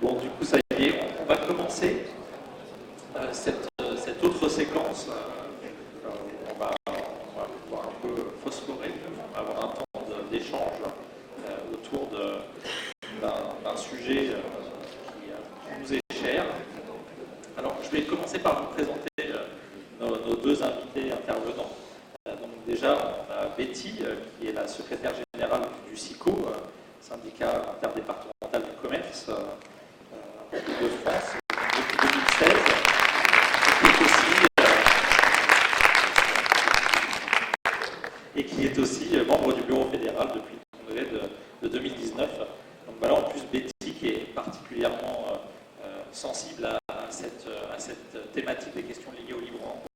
Bon, du coup, ça y est, on va commencer cette autre séquence. On va pouvoir un peu phosphorer, on va avoir un temps d'échange autour d'un sujet qui nous est cher. Alors, je vais commencer par vous présenter nos deux invités intervenants. Donc déjà, on a Betty, qui est la secrétaire générale du SICO, syndicat interdépartemental du commerce de France, depuis 2016, et qui est aussi membre du bureau fédéral depuis le congrès de 2019. Donc voilà, en plus Betty qui est particulièrement sensible à cette thématique des questions liées au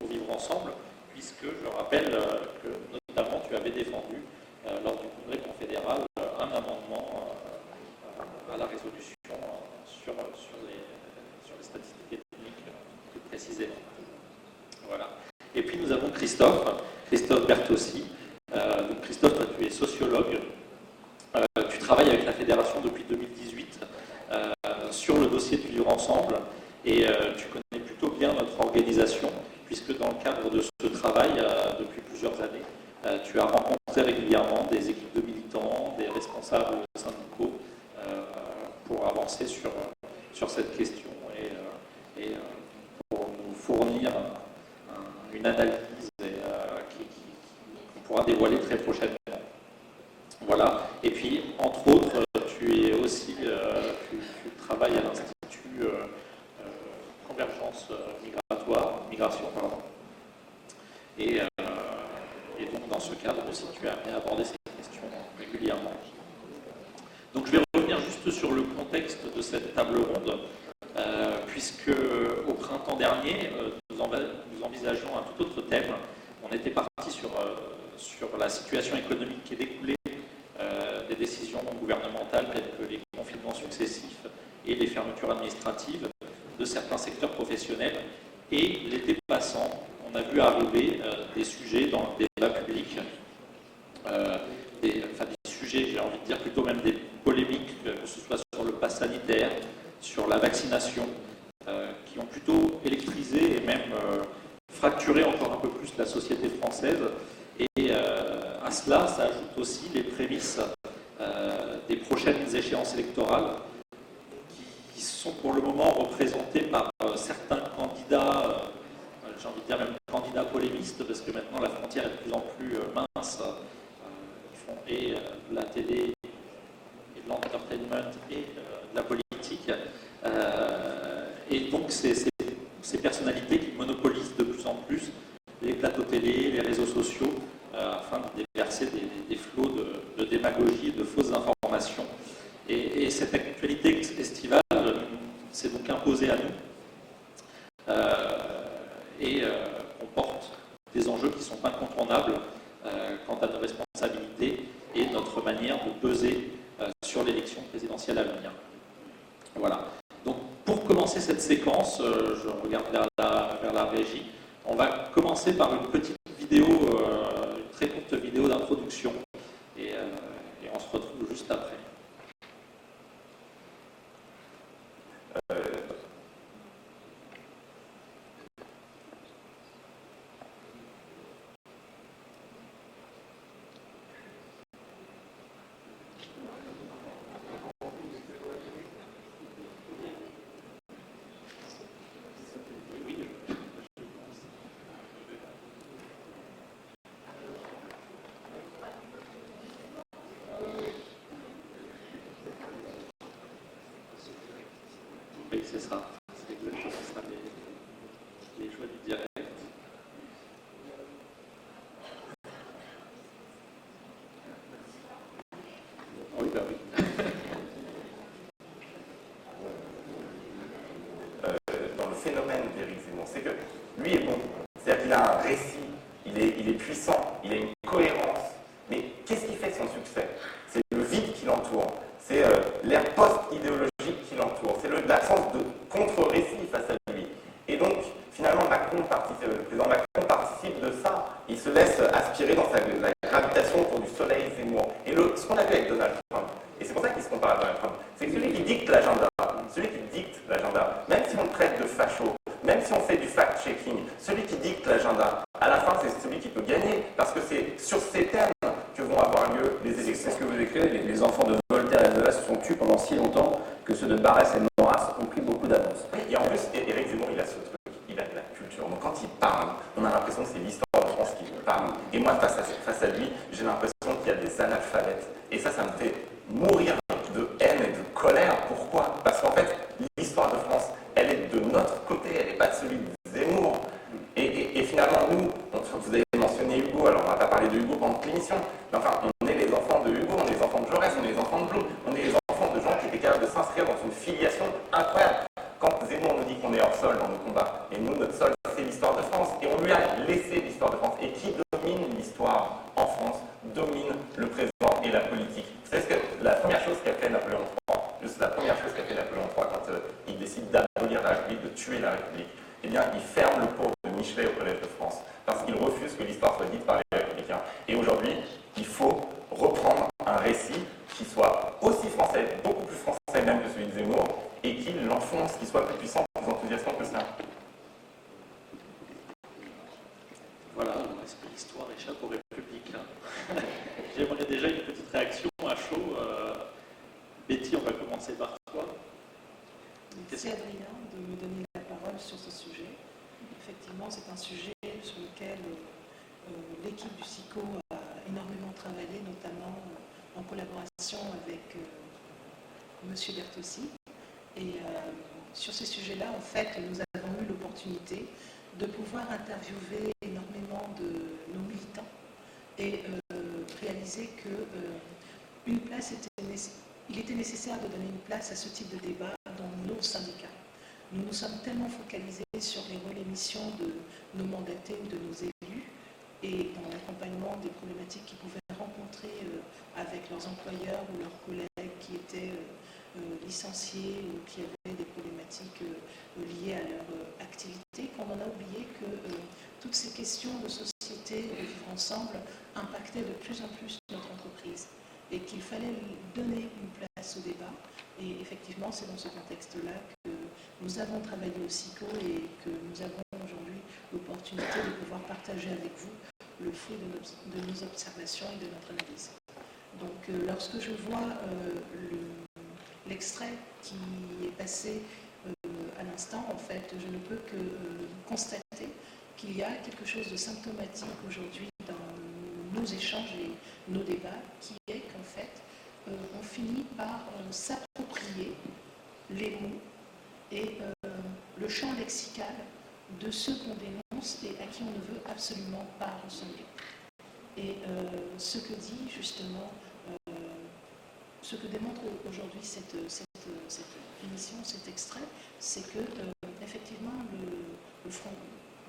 vivre ensemble, puisque je rappelle que notamment tu avais défendu lors du congrès confédéral un amendement à la résolution sur les statistiques ethniques plus précisément. Voilà. Et puis nous avons Christophe Bertossi. Donc Christophe, toi tu es sociologue. Tu travailles avec la fédération depuis 2018 sur le dossier de vivre ensemble et tu connais plutôt bien notre organisation puisque dans le cadre de ce travail, depuis plusieurs années, tu as rencontré régulièrement des équipes de militants, des responsables syndicaux pour avancer sur cette question et pour nous fournir une analyse qu'on pourra dévoiler très prochainement. Voilà. Et puis, entre autres, tu es aussi, tu travailles à l'Institut Convergence Migration, pardon. Et donc, dans ce cadre aussi, tu as amené à aborder ces questions régulièrement. Donc, je vais revenir juste sur le contexte de cette table ronde, puisque au printemps dernier, nous envisageons un tout autre thème. On était parti sur la situation économique qui est découlée des décisions gouvernementales telles que les confinements successifs et les fermetures administratives de certains secteurs professionnels. Et l'été passant, on a vu arriver des sujets dans le débat public, des sujets, j'ai envie de dire plutôt même des polémiques, que ce soit sur le pass sanitaire, sur la vaccination, qui ont plutôt électrisé et même fracturé encore un peu plus la société française. Et à cela, ça ajoute aussi les prémices des prochaines échéances électorales qui sont pour le moment représentées par certains candidats, j'ai envie de dire même candidats polémistes, parce que maintenant la frontière est de plus en plus mince. Ils font et de la télé, et de l'entertainment, et de la politique. Et donc ces personnalités qui monopolisent de plus en plus les plateaux télé, les réseaux sociaux, afin de déverser des flots de démagogie et de fausses informations. Et cette actualité estivale s'est donc imposée à nous et comporte des enjeux qui sont incontournables quant à nos responsabilités et notre manière de peser sur l'élection présidentielle à venir. Voilà. Donc, pour commencer cette séquence, je regarde vers la régie. On va commencer par une petite vidéo, une très courte vidéo d'introduction, et on se retrouve juste après. Oui, c'est ça. C'est exactement ça, les choix du direct. Oui, bah oui. Dans le phénomène d'Éric Zemmour, c'est que lui est bon. C'est-à-dire qu'il a un récit, il est puissant, il a une cohérence. Mais qu'est-ce qui fait son succès? C'est le vide qui l'entoure. C'est l'ère post-idéologique qui l'entoure. C'est l'absence de contre-récit face à lui. Et donc, finalement, le président Macron participe de ça. Il se laisse aspirer dans la gravitation autour du soleil Zemmour. Et ce qu'on a vu avec Donald Trump, et c'est pour ça qu'il se compare à Donald Trump, c'est que celui qui dicte l'agenda, celui qui l'agenda. Même si on le traite de facho, même si on fait du fact-checking, celui qui dicte l'agenda, à la fin, c'est celui qui peut gagner, parce que c'est sur ces thèmes que vont avoir lieu les élections. C'est ce que vous écrivez, les enfants de Voltaire et de Zola se sont tus pendant si longtemps que ceux de Barrès et de Maurras ont pris beaucoup d'avance. Oui, et en plus, Éric Zemmour, il a ce truc, il a de la culture. Donc quand il parle, on a l'impression que c'est l'histoire de France qui parle. Et moi, face à lui, j'ai l'impression qu'il y a des analphabètes. Et ça me fait mourir de haine et de colère. Pourquoi? Parce qu'en fait, l'histoire de France, elle est de notre côté, elle n'est pas de celui de Zemmour. Et finalement, nous, vous avez mentionné Hugo, alors on ne va pas parler de Hugo pendant l'émission, mais enfin, on est les enfants de Hugo, on est les enfants de Jaurès, on est les enfants de Blum, on est les enfants de gens qui étaient capables de s'inscrire dans une filiation incroyable. Quand Zemmour nous dit qu'on est hors sol dans nos combats, et nous, notre sol, c'est l'histoire de France, et on lui a laissé l'histoire de France. Et qui domine l'histoire en France, domine le présent et la politique. Vous savez ce que la première chose qu'a fait Napoléon III, juste la première chose qu'a fait Napoléon III quand il décide d'abolir la République, de tuer la République, eh bien, il ferme le pot de Michelet au Collège de France, parce qu'il refuse que l'histoire soit dite par les républicains. Et aujourd'hui, il faut reprendre un récit qui soit aussi français, beaucoup plus français même que celui de Zemmour, et qu'il l'enfonce, qu'il soit plus puissant, plus enthousiasmant que cela. Voilà, est-ce que l'histoire échappe aux républicains? J'aimerais déjà une petite réaction à chaud. Betty, on va commencer par toi. Merci Adrien de me donner la parole sur ce sujet. Effectivement, c'est un sujet sur lequel l'équipe du SICO a énormément travaillé, notamment en collaboration avec M. Bertossi. Et sur ces sujets-là, en fait, nous avons eu l'opportunité de pouvoir interviewer énormément de nos militants et réaliser qu'il était nécessaire de donner une place à ce type de débat dans nos syndicats. Nous nous sommes tellement focalisés sur les relais missions de nos mandatés ou de nos élus et dans l'accompagnement des problématiques qu'ils pouvaient rencontrer avec leurs employeurs ou leurs collègues qui étaient licenciés ou qui avaient des problématiques liées à leur activité, qu'on en a oublié que toutes ces questions de société, de vivre ensemble, impactaient de plus en plus notre entreprise et qu'il fallait donner une place au débat. Et effectivement, c'est dans ce contexte-là que nous avons travaillé au SICO et que nous avons aujourd'hui l'opportunité de pouvoir partager avec vous le fruit de nos observations et de notre analyse. Donc, lorsque je vois l'extrait qui est passé à l'instant, en fait, je ne peux que constater qu'il y a quelque chose de symptomatique aujourd'hui dans nos échanges et nos débats, qui est qu'en fait, on finit par s'approprier les mots et le champ lexical de ceux qu'on dénonce et à qui on ne veut absolument pas ressembler. Et ce que dit justement, ce que démontre aujourd'hui cette émission, cet extrait, c'est que effectivement le Front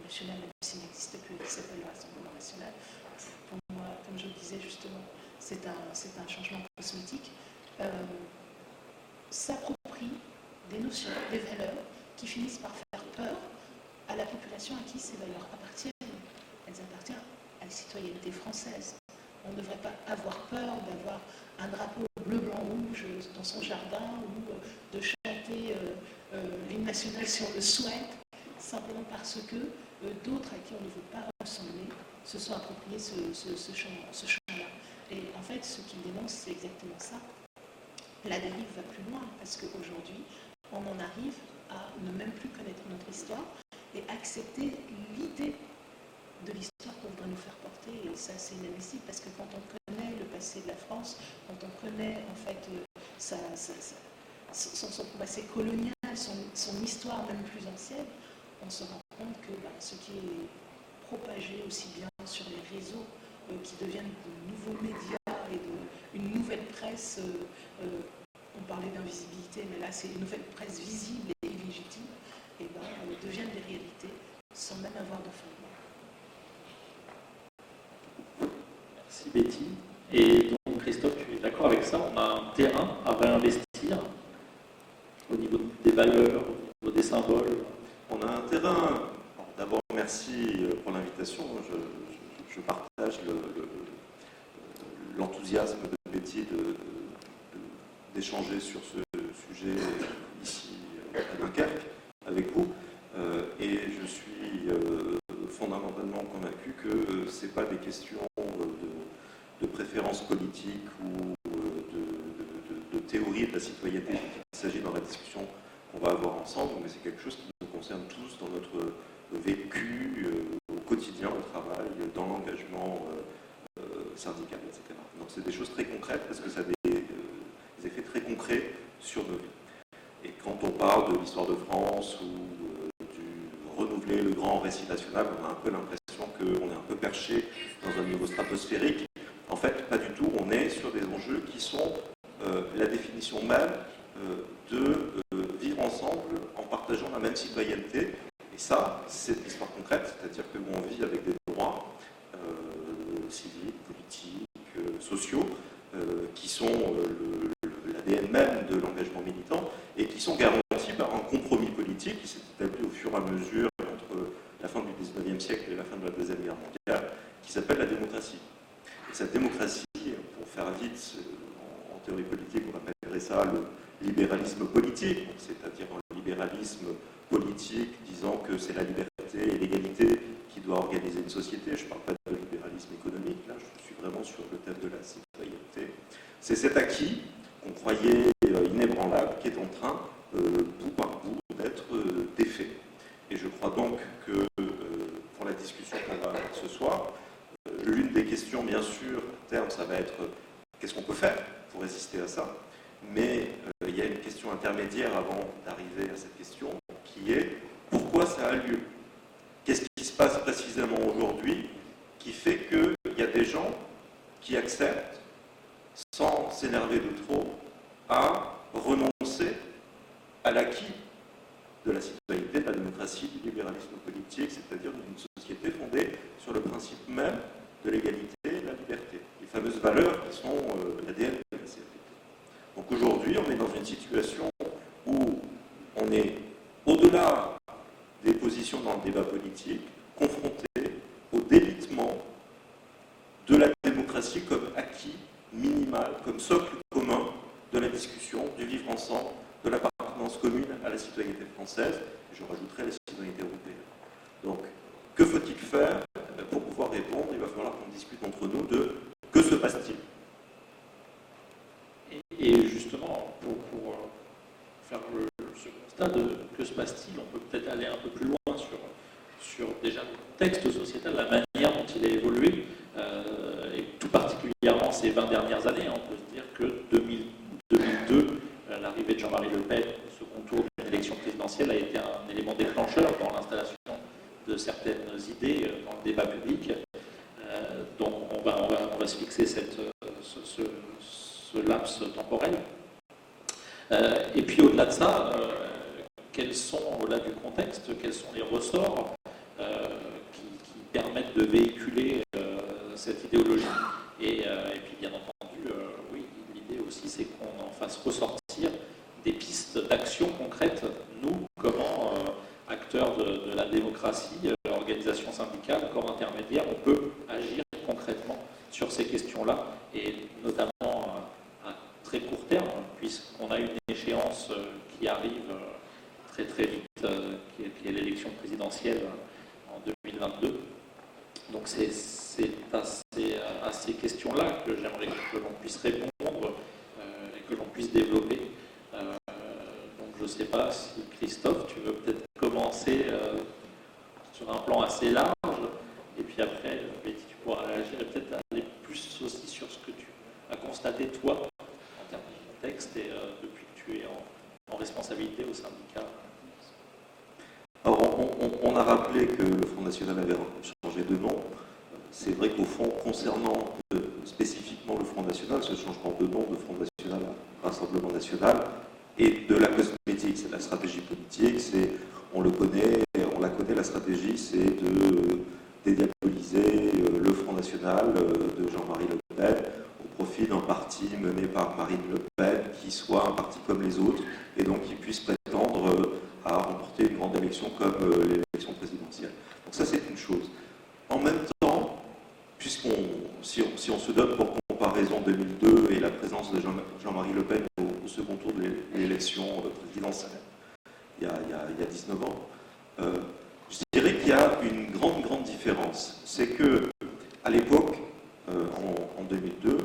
national, même s'il n'existe plus, il s'appelle le Rassemblement national, pour moi, comme je le disais justement, c'est un changement cosmétique, s'approprie des notions, des valeurs qui finissent par faire peur à la population à qui ces valeurs appartiennent. Elles appartiennent à la citoyenneté française. On ne devrait pas avoir peur d'avoir un drapeau bleu, blanc, rouge dans son jardin ou de chanter l'hymne national si on le souhaite, simplement parce que d'autres à qui on ne veut pas ressembler se sont appropriés ce champ-là. Et en fait, ce qu'ils dénoncent, c'est exactement ça. La dérive va plus loin, parce qu'aujourd'hui, on en arrive à ne même plus connaître notre histoire et accepter l'idée de l'histoire qu'on voudrait nous faire porter. Et ça, c'est inadmissible, parce que quand on connaît le passé de la France, quand on connaît, en fait, son passé colonial, son histoire même plus ancienne, on se rend compte que ce qui est propagé aussi bien sur les réseaux, qui deviennent de nouveaux médias et une nouvelle presse, on parlait d'invisibilité, mais là c'est une nouvelle presse visible et illégitime, et deviennent des réalités sans même avoir de fondement. Merci Betty. Et donc Christophe, tu es d'accord avec ça? On a un terrain à réinvestir au niveau des valeurs, au niveau des symboles. On a un terrain. D'abord, merci pour l'invitation. Je partage l'enthousiasme de Betty d'échanger sur ce sujet ici à Dunkerque. ce n'est pas des questions de préférence politique ou de théorie de la citoyenneté dont il s'agit dans la discussion qu'on va avoir ensemble, mais c'est quelque chose qui nous concerne tous dans notre vécu au quotidien, au travail, dans l'engagement syndical, etc. Donc c'est des choses très concrètes parce que ça a des effets très concrets sur nos vies. Et quand on parle de l'histoire de France ou du renouveler le grand récit national, on a un peu l'impression qu'on est un peu perché dans un niveau stratosphérique. En fait, pas du tout. On est sur des enjeux qui sont la définition même de vivre ensemble en partageant la même citoyenneté. Et ça, c'est l'histoire concrète, c'est-à-dire qu'on vit avec des droits civils, politiques, sociaux, qui sont l'ADN même de l'engagement militant et qui sont garantis par un compromis politique qui s'est établi au fur et à mesure entre la fin du XIXe siècle et la fin de la Deuxième Guerre mondiale, qui s'appelle la démocratie. Et cette démocratie, pour faire vite, en théorie politique, on appellerait ça le libéralisme politique, c'est-à-dire un libéralisme politique disant que c'est la liberté et l'égalité qui doit organiser une société. Je ne parle pas de libéralisme économique, là je suis vraiment sur le thème de la citoyenneté. C'est cet acquis qu'on croyait inébranlable qui est en train, bout par bout, d'être défait. Et je crois donc que pour la discussion qu'on va avoir ce soir, l'une des questions, bien sûr, à terme, ça va être qu'est-ce qu'on peut faire pour résister à ça. Mais il y a une question intermédiaire avant d'arriver à cette question, qui est pourquoi ça a lieu? Qu'est-ce qui se passe précisément aujourd'hui qui fait qu'il y a des gens qui acceptent, sans s'énerver de trop, à renoncer à l'acquis de la citoyenneté, de la démocratie, du libéralisme politique, c'est-à-dire d'une société fondée sur le principe même de l'égalité et de la liberté. Les fameuses valeurs qui sont l'ADN de la CFDT. Donc aujourd'hui, on est dans une situation où on est, au-delà des positions dans le débat politique, confronté au délitement de la démocratie comme acquis minimal, comme socle commun de la discussion, du vivre ensemble, de l'appartenance commune à la citoyenneté française, et je rajouterai la citoyenneté européenne. Donc, que faut-il faire pour pouvoir répondre? Il va falloir qu'on discute entre nous de que se passe-t-il? Et justement, pour faire ce constat de que se passe-t-il, on peut peut-être aller un peu plus loin sur déjà le contexte sociétal, la manière dont il a évolué, et tout particulièrement ces 20 dernières années. On peut se dire que 2002, l'arrivée de Jean-Marie Le Pen au second tour d'une élection présidentielle a été un élément déclencheur dans l'installation de certaines idées dans le débat public. Donc on va se fixer ce laps temporel. Et puis au-delà de ça, quels sont, au-delà du contexte, quels sont les ressorts qui permettent de véhiculer cette idéologie et puis bien entendu, oui, l'idée aussi c'est qu'on en fasse ressortir des pistes d'action concrètes, nous, comment acteurs de la démocratie, organisation syndicale, corps intermédiaire, on peut agir concrètement sur ces questions-là, et notamment à très court terme, puisqu'on a une échéance qui arrive très très vite, qui est l'élection présidentielle en 2022. Donc c'est à ces questions-là que j'aimerais que l'on puisse répondre et que l'on puisse développer. Donc je ne sais pas si Christophe, tu veux peut-être commencer sur un plan assez large, et puis après, Betty, tu pourras réagir et peut-être aller plus aussi sur ce que tu as constaté toi en termes de contexte et depuis que tu es en responsabilité au syndicat. Alors, on a rappelé que le Front National avait changé de nom. C'est vrai qu'au fond, concernant spécifiquement le Front National, ce changement de nom de Front National à Rassemblement National est de la cosmétique, c'est de la stratégie politique, on la connaît, la stratégie, c'est de dédiaboliser le Front National de Jean-Marie Le Pen au profit d'un parti mené par Marine Le Pen qui soit un parti comme les autres et donc qui puisse prétendre à remporter une grande élection comme l'élection présidentielle. Donc ça, c'est une chose. En même temps, si on se donne pour comparaison 2002 et la présence de Jean-Marie Le Pen au second tour de l'élection présidentielle, il y a 19 ans, je dirais qu'il y a une grande différence. C'est que à l'époque, en 2002,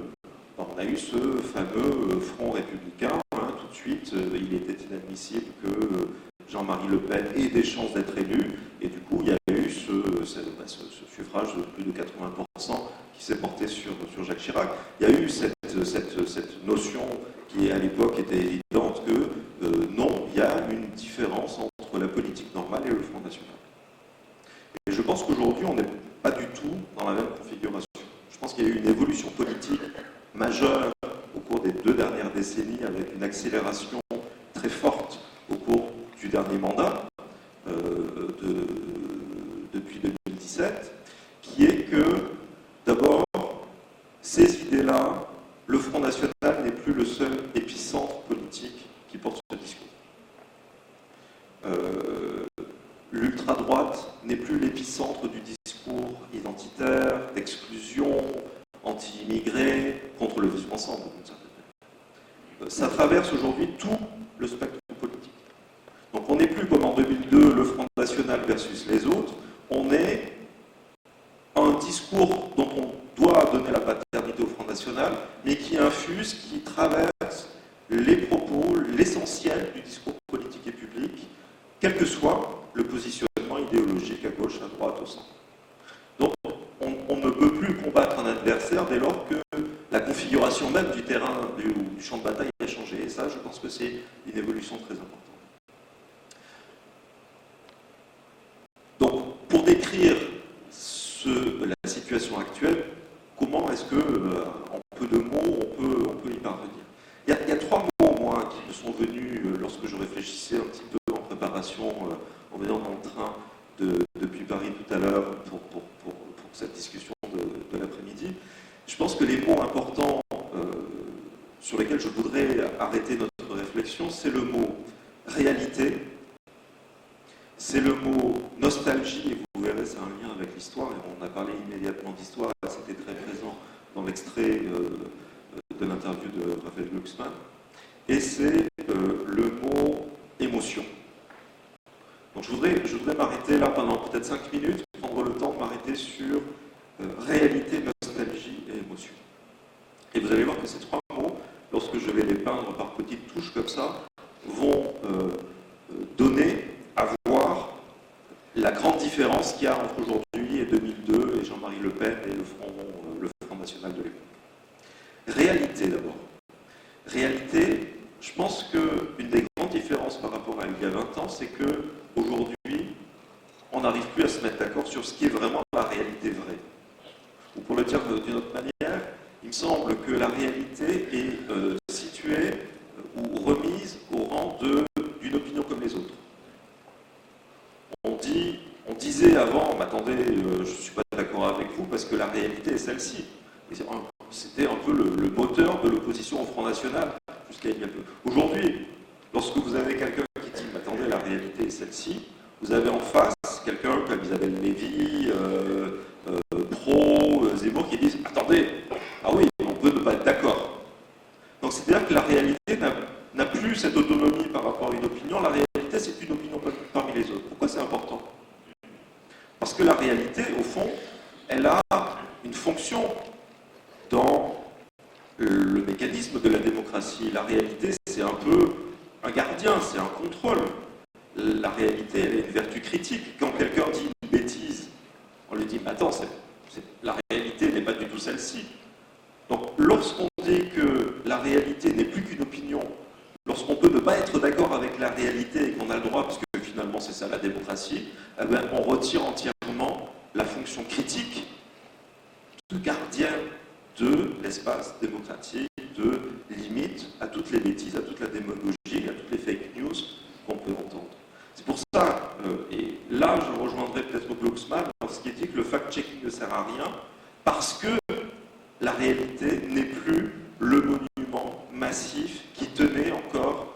on a eu ce fameux front républicain. Tout de suite, il était inadmissible que Jean-Marie Le Pen ait des chances d'être élu. Et du coup, il y a eu ce suffrage de plus de 80% qui s'est porté sur Jacques Chirac. Il y a eu cette notion qui, à l'époque, était évidente que non, il y a une différence entre la politique normale et le Front National. Et je pense qu'aujourd'hui, on n'est pas du tout dans la même configuration. Je pense qu'il y a eu une évolution politique majeure au cours des 2 dernières décennies, avec une accélération très forte au cours du dernier mandat, depuis 2017, qui est que, d'abord, ces idées-là, le Front National n'est plus le seul épicentre politique qui porte ce discours. L'ultra-droite n'est plus l'épicentre du discours identitaire, d'exclusion, anti-immigré, contre le vivre ensemble, d'une certaine manière. Ça traverse aujourd'hui tout le spectre politique. Donc on n'est plus comme en 2002, le Front National versus les autres, on est un discours dont on doit donner la paternité au Front National, mais qui infuse, qui traverse les propos, l'essentiel du discours politique et public, quel que soit le positionnement idéologique à gauche, à droite, au centre. Donc on ne peut plus combattre un adversaire dès lors que la configuration même du terrain, du champ de bataille a changé. Et ça, je pense que c'est une évolution très importante. Donc, pour décrire la situation actuelle, comment est-ce que, en peu de mots, on peut y parvenir? Il y a 3 mots, moi, qui me sont venus lorsque je réfléchissais un petit peu en préparation, en venant dans le train depuis Paris tout à l'heure pour cette discussion de l'après-midi. Je pense que les mots importants sur lesquels je voudrais arrêter notre réflexion, c'est le mot réalité, c'est le mot nostalgie, et vous verrez, c'est un lien avec l'histoire, et on a parlé immédiatement d'histoire, c'était très présent dans l'extrait de l'interview de Raphaël Glucksmann, et c'est le mot émotion. Donc je voudrais m'arrêter là pendant peut-être 5 minutes, prendre le temps de m'arrêter sur réalité, nostalgie et émotion. Et vous allez voir que ces 3 mots, lorsque je vais les peindre par petites touches comme ça, vont donner à voir la grande différence qu'il y a entre aujourd'hui et 2002 et Jean-Marie Le Pen et le Front National de l'époque. Réalité d'abord. Réalité, je pense qu'une des grandes différences par rapport à il y a 20 ans, c'est qu'aujourd'hui, on n'arrive plus à se mettre d'accord sur ce qui est vraiment la réalité vraie. Ou pour le dire d'une autre manière, il me semble que la réalité est située ou remise au rang d'une opinion comme les autres. On disait avant, mais attendez, je ne suis pas d'accord avec vous parce que la réalité est celle-ci. C'était un peu le moteur de l'opposition au Front National jusqu'à il y a peu. Aujourd'hui, lorsque vous avez quelqu'un qui dit, mais attendez, la réalité est celle-ci, vous avez en face quelqu'un comme Isabelle Lévy, Zemmour, qui disent, attendez, ah oui, on peut ne pas être d'accord. Donc c'est-à-dire que la réalité n'a plus cette autonomie par rapport à une opinion, la réalité c'est une opinion parmi les autres. Pourquoi c'est important? Parce que la réalité, au fond, elle a une fonction dans le mécanisme de la démocratie. La réalité, c'est un peu un gardien, c'est un contrôle. La réalité, elle est une vertu critique. Quand quelqu'un dit une bêtise, on lui dit, mais attends, la réalité n'est pas du tout celle-ci. Donc, lorsqu'on dit que la réalité n'est plus qu'une opinion, lorsqu'on peut ne pas être d'accord avec la réalité et qu'on a le droit, parce que finalement c'est ça la démocratie, eh bien, on retire entièrement la fonction critique de gardien de l'espace démocratique, de limite à toutes les bêtises, à toute la démagogie, à toutes les fake news qu'on peut entendre. C'est pour ça, et là je rejoindrai peut-être Glucksmann lorsqu'il dit que le fact-checking ne sert à rien, parce que la réalité n'est plus le monument massif qui tenait encore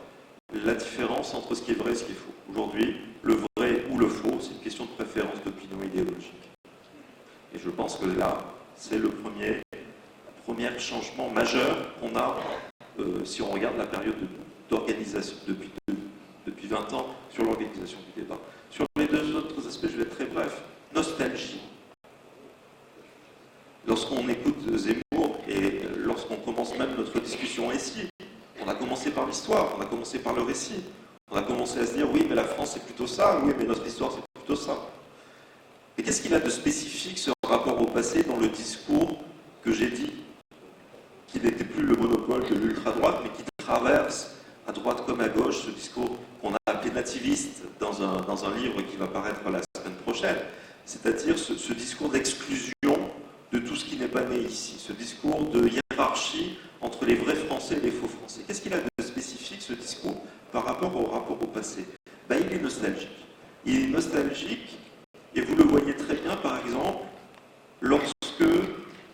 la différence entre ce qui est vrai et ce qui est faux. Aujourd'hui, le vrai ou le faux, c'est une question de préférence d'opinion idéologique. Et je pense que là, c'est le premier changement majeur qu'on a, si on regarde la période d'organisation depuis 20 ans sur l'organisation du débat. Sur les 2 autres aspects, je vais être très bref. Nostalgie. récit. On a commencé par l'histoire, on a commencé par le récit. On a commencé à se dire, oui, mais la France, c'est plutôt ça, oui, mais notre histoire, c'est plutôt ça. Et qu'est-ce qu'il a de spécifique, ce rapport au passé, dans le discours que j'ai dit, qui n'était plus le monopole de l'ultra-droite, mais qui traverse, à droite comme à gauche, ce discours qu'on a appelé nativiste dans un livre qui va paraître la semaine prochaine, c'est-à-dire ce discours d'exclusion de tout ce qui n'est pas né ici, ce discours de hiérarchie entre les vrais Français et les faux Français. Qu'est-ce qu'il a de spécifique, ce discours, par rapport au passé? Il est nostalgique. Il est nostalgique, et vous le voyez très bien, par exemple, lorsque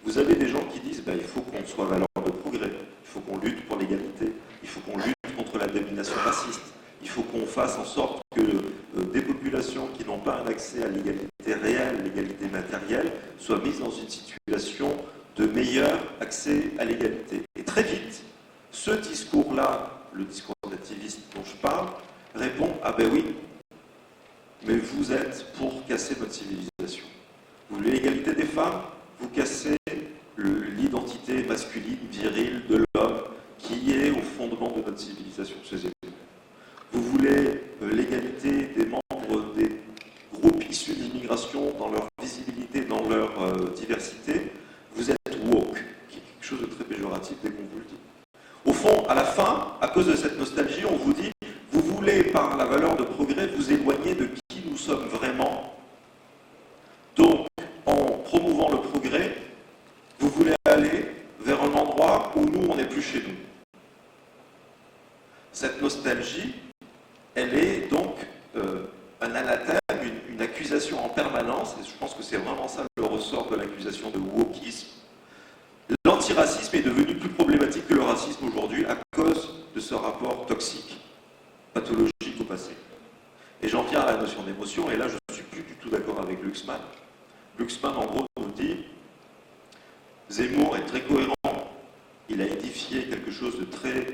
vous avez des gens qui disent il faut qu'on soit valeur de progrès, il faut qu'on lutte pour l'égalité, il faut qu'on lutte contre la domination raciste, il faut qu'on fasse en sorte que des populations qui n'ont pas un accès à l'égalité réelle, l'égalité matérielle, soient mises dans une situation de meilleur accès à l'égalité. Et très vite, ce discours-là, le discours nativiste dont je parle, répond « Ah ben oui, mais vous êtes pour casser notre civilisation. Vous voulez l'égalité des femmes, vous cassez l'identité masculine, virile de l'homme qui est au fondement de notre civilisation. Vous voulez l'égalité des membres des groupes issus de l'immigration dans leur visibilité, dans leur diversité. Vous êtes woke, qui est quelque chose de très péjoratif dès qu'on vous le dit. Au fond, à la fin, à cause de cette nostalgie, on vous dit vous voulez, par la valeur de progrès, vous éloigner de qui nous sommes vraiment. Donc, en promouvant le progrès, vous voulez aller vers un endroit où nous, on n'est plus chez nous. Cette nostalgie, elle est donc un anathème, une accusation en permanence, et je pense que c'est vraiment ça le ressort de l'accusation de wokisme. L'antiracisme est devenu plus problématique que le racisme aujourd'hui à cause de ce rapport toxique, pathologique au passé. Et j'en viens à la notion d'émotion, et là je ne suis plus du tout d'accord avec Luxman. Luxman, en gros, nous dit Zemmour est très cohérent, il a édifié quelque chose de très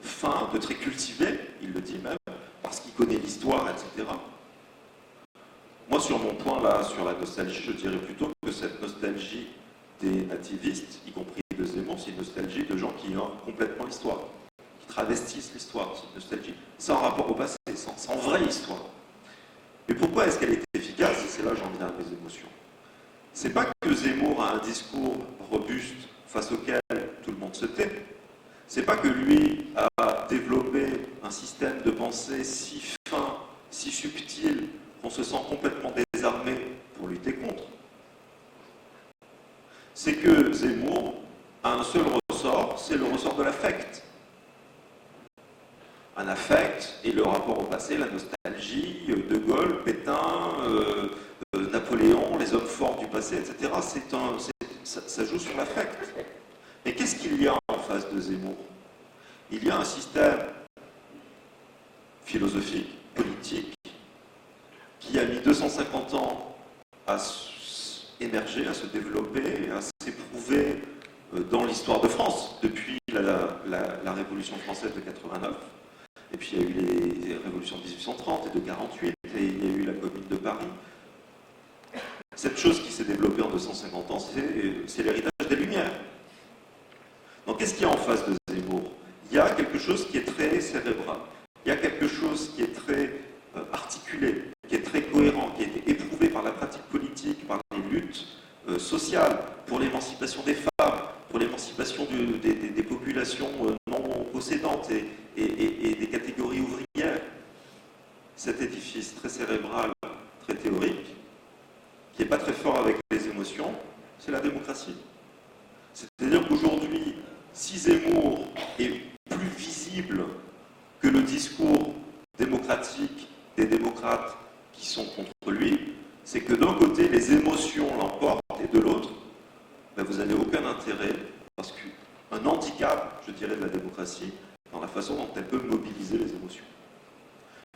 fin, de très cultivé, il le dit même, parce qu'il connaît l'histoire, etc. Moi, sur mon point là, sur la nostalgie, je dirais plutôt que cette nostalgie des nativistes, y compris de Zemmour, c'est une nostalgie de gens qui ignorent complètement l'histoire, qui travestissent l'histoire, c'est une nostalgie, sans rapport au passé, sans vraie histoire. Mais pourquoi est-ce qu'elle est efficace? Et c'est là que j'en viens à mes émotions. C'est pas que Zemmour a un discours robuste face auquel tout le monde se tait. C'est pas que lui a développé un système de pensée si fin, si subtil, qu'on se sent complètement désarmé pour lutter contre. C'est que Zemmour a un seul ressort, c'est le ressort de l'affect. Un affect et le rapport au passé, la nostalgie, De Gaulle, Pétain, Napoléon, les hommes forts du passé, etc. Ça joue sur l'affect. Mais qu'est-ce qu'il y a en face de Zemmour? Il y a un système philosophique, politique, qui a mis 250 ans à émerger, à se développer, à s'éprouver dans l'histoire de France, depuis la Révolution française de 89. Et puis il y a eu les révolutions de 1830 et de 48, et il y a eu la Commune de Paris. Cette chose qui s'est développée en 250 ans, c'est l'héritage des Lumières. Donc qu'est-ce qu'il y a en face de Zemmour? Il y a quelque chose qui est très cérébral. Il y a quelque chose qui est très articulé, qui est très cohérent, qui a été éprouvé par la pratique politique, par les luttes sociales, pour l'émancipation des femmes, pour l'émancipation des populations non possédantes et des catégories ouvrières. Cet édifice très cérébral, très théorique, qui n'est pas très fort avec les émotions, c'est la démocratie. C'est-à-dire qu'aujourd'hui, si Zemmour est plus visible que le discours démocratique des démocrates qui sont contre lui, c'est que d'un côté, les émotions l'emportent, et de l'autre, vous n'avez aucun intérêt, parce qu'un handicap, je dirais, de la démocratie, dans la façon dont elle peut mobiliser les émotions.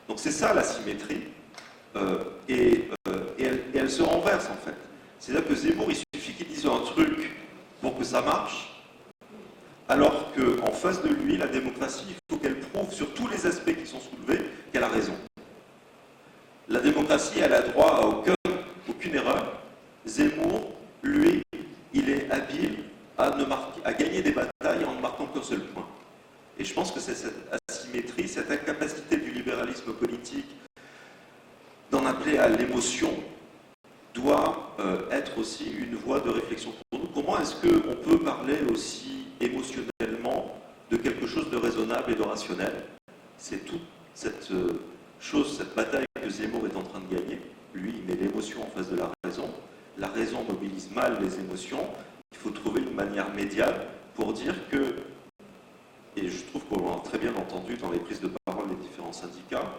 Donc c'est ça la symétrie, et elle se renverse en fait. C'est-à-dire que Zemmour, il suffit qu'il dise un truc pour que ça marche, alors qu'en face de lui, la démocratie, il faut qu'elle prouve sur tous les aspects qui sont soulevés qu'elle a raison. La démocratie, elle a droit à aucune erreur. Zemmour, lui, il est habile à gagner des batailles en ne marquant qu'un seul Et je pense que c'est cette asymétrie, cette incapacité du libéralisme politique d'en appeler à l'émotion doit être aussi une voie de réflexion pour nous. Comment est-ce qu'on peut parler aussi émotionnellement de quelque chose de raisonnable et de rationnel? C'est toute cette chose, cette bataille que Zemmour est en train de gagner. Lui, il met l'émotion en face de la raison. La raison mobilise mal les émotions. Il faut trouver une manière médiane pour dire que, et je trouve qu'on l'a très bien entendu dans les prises de parole des différents syndicats,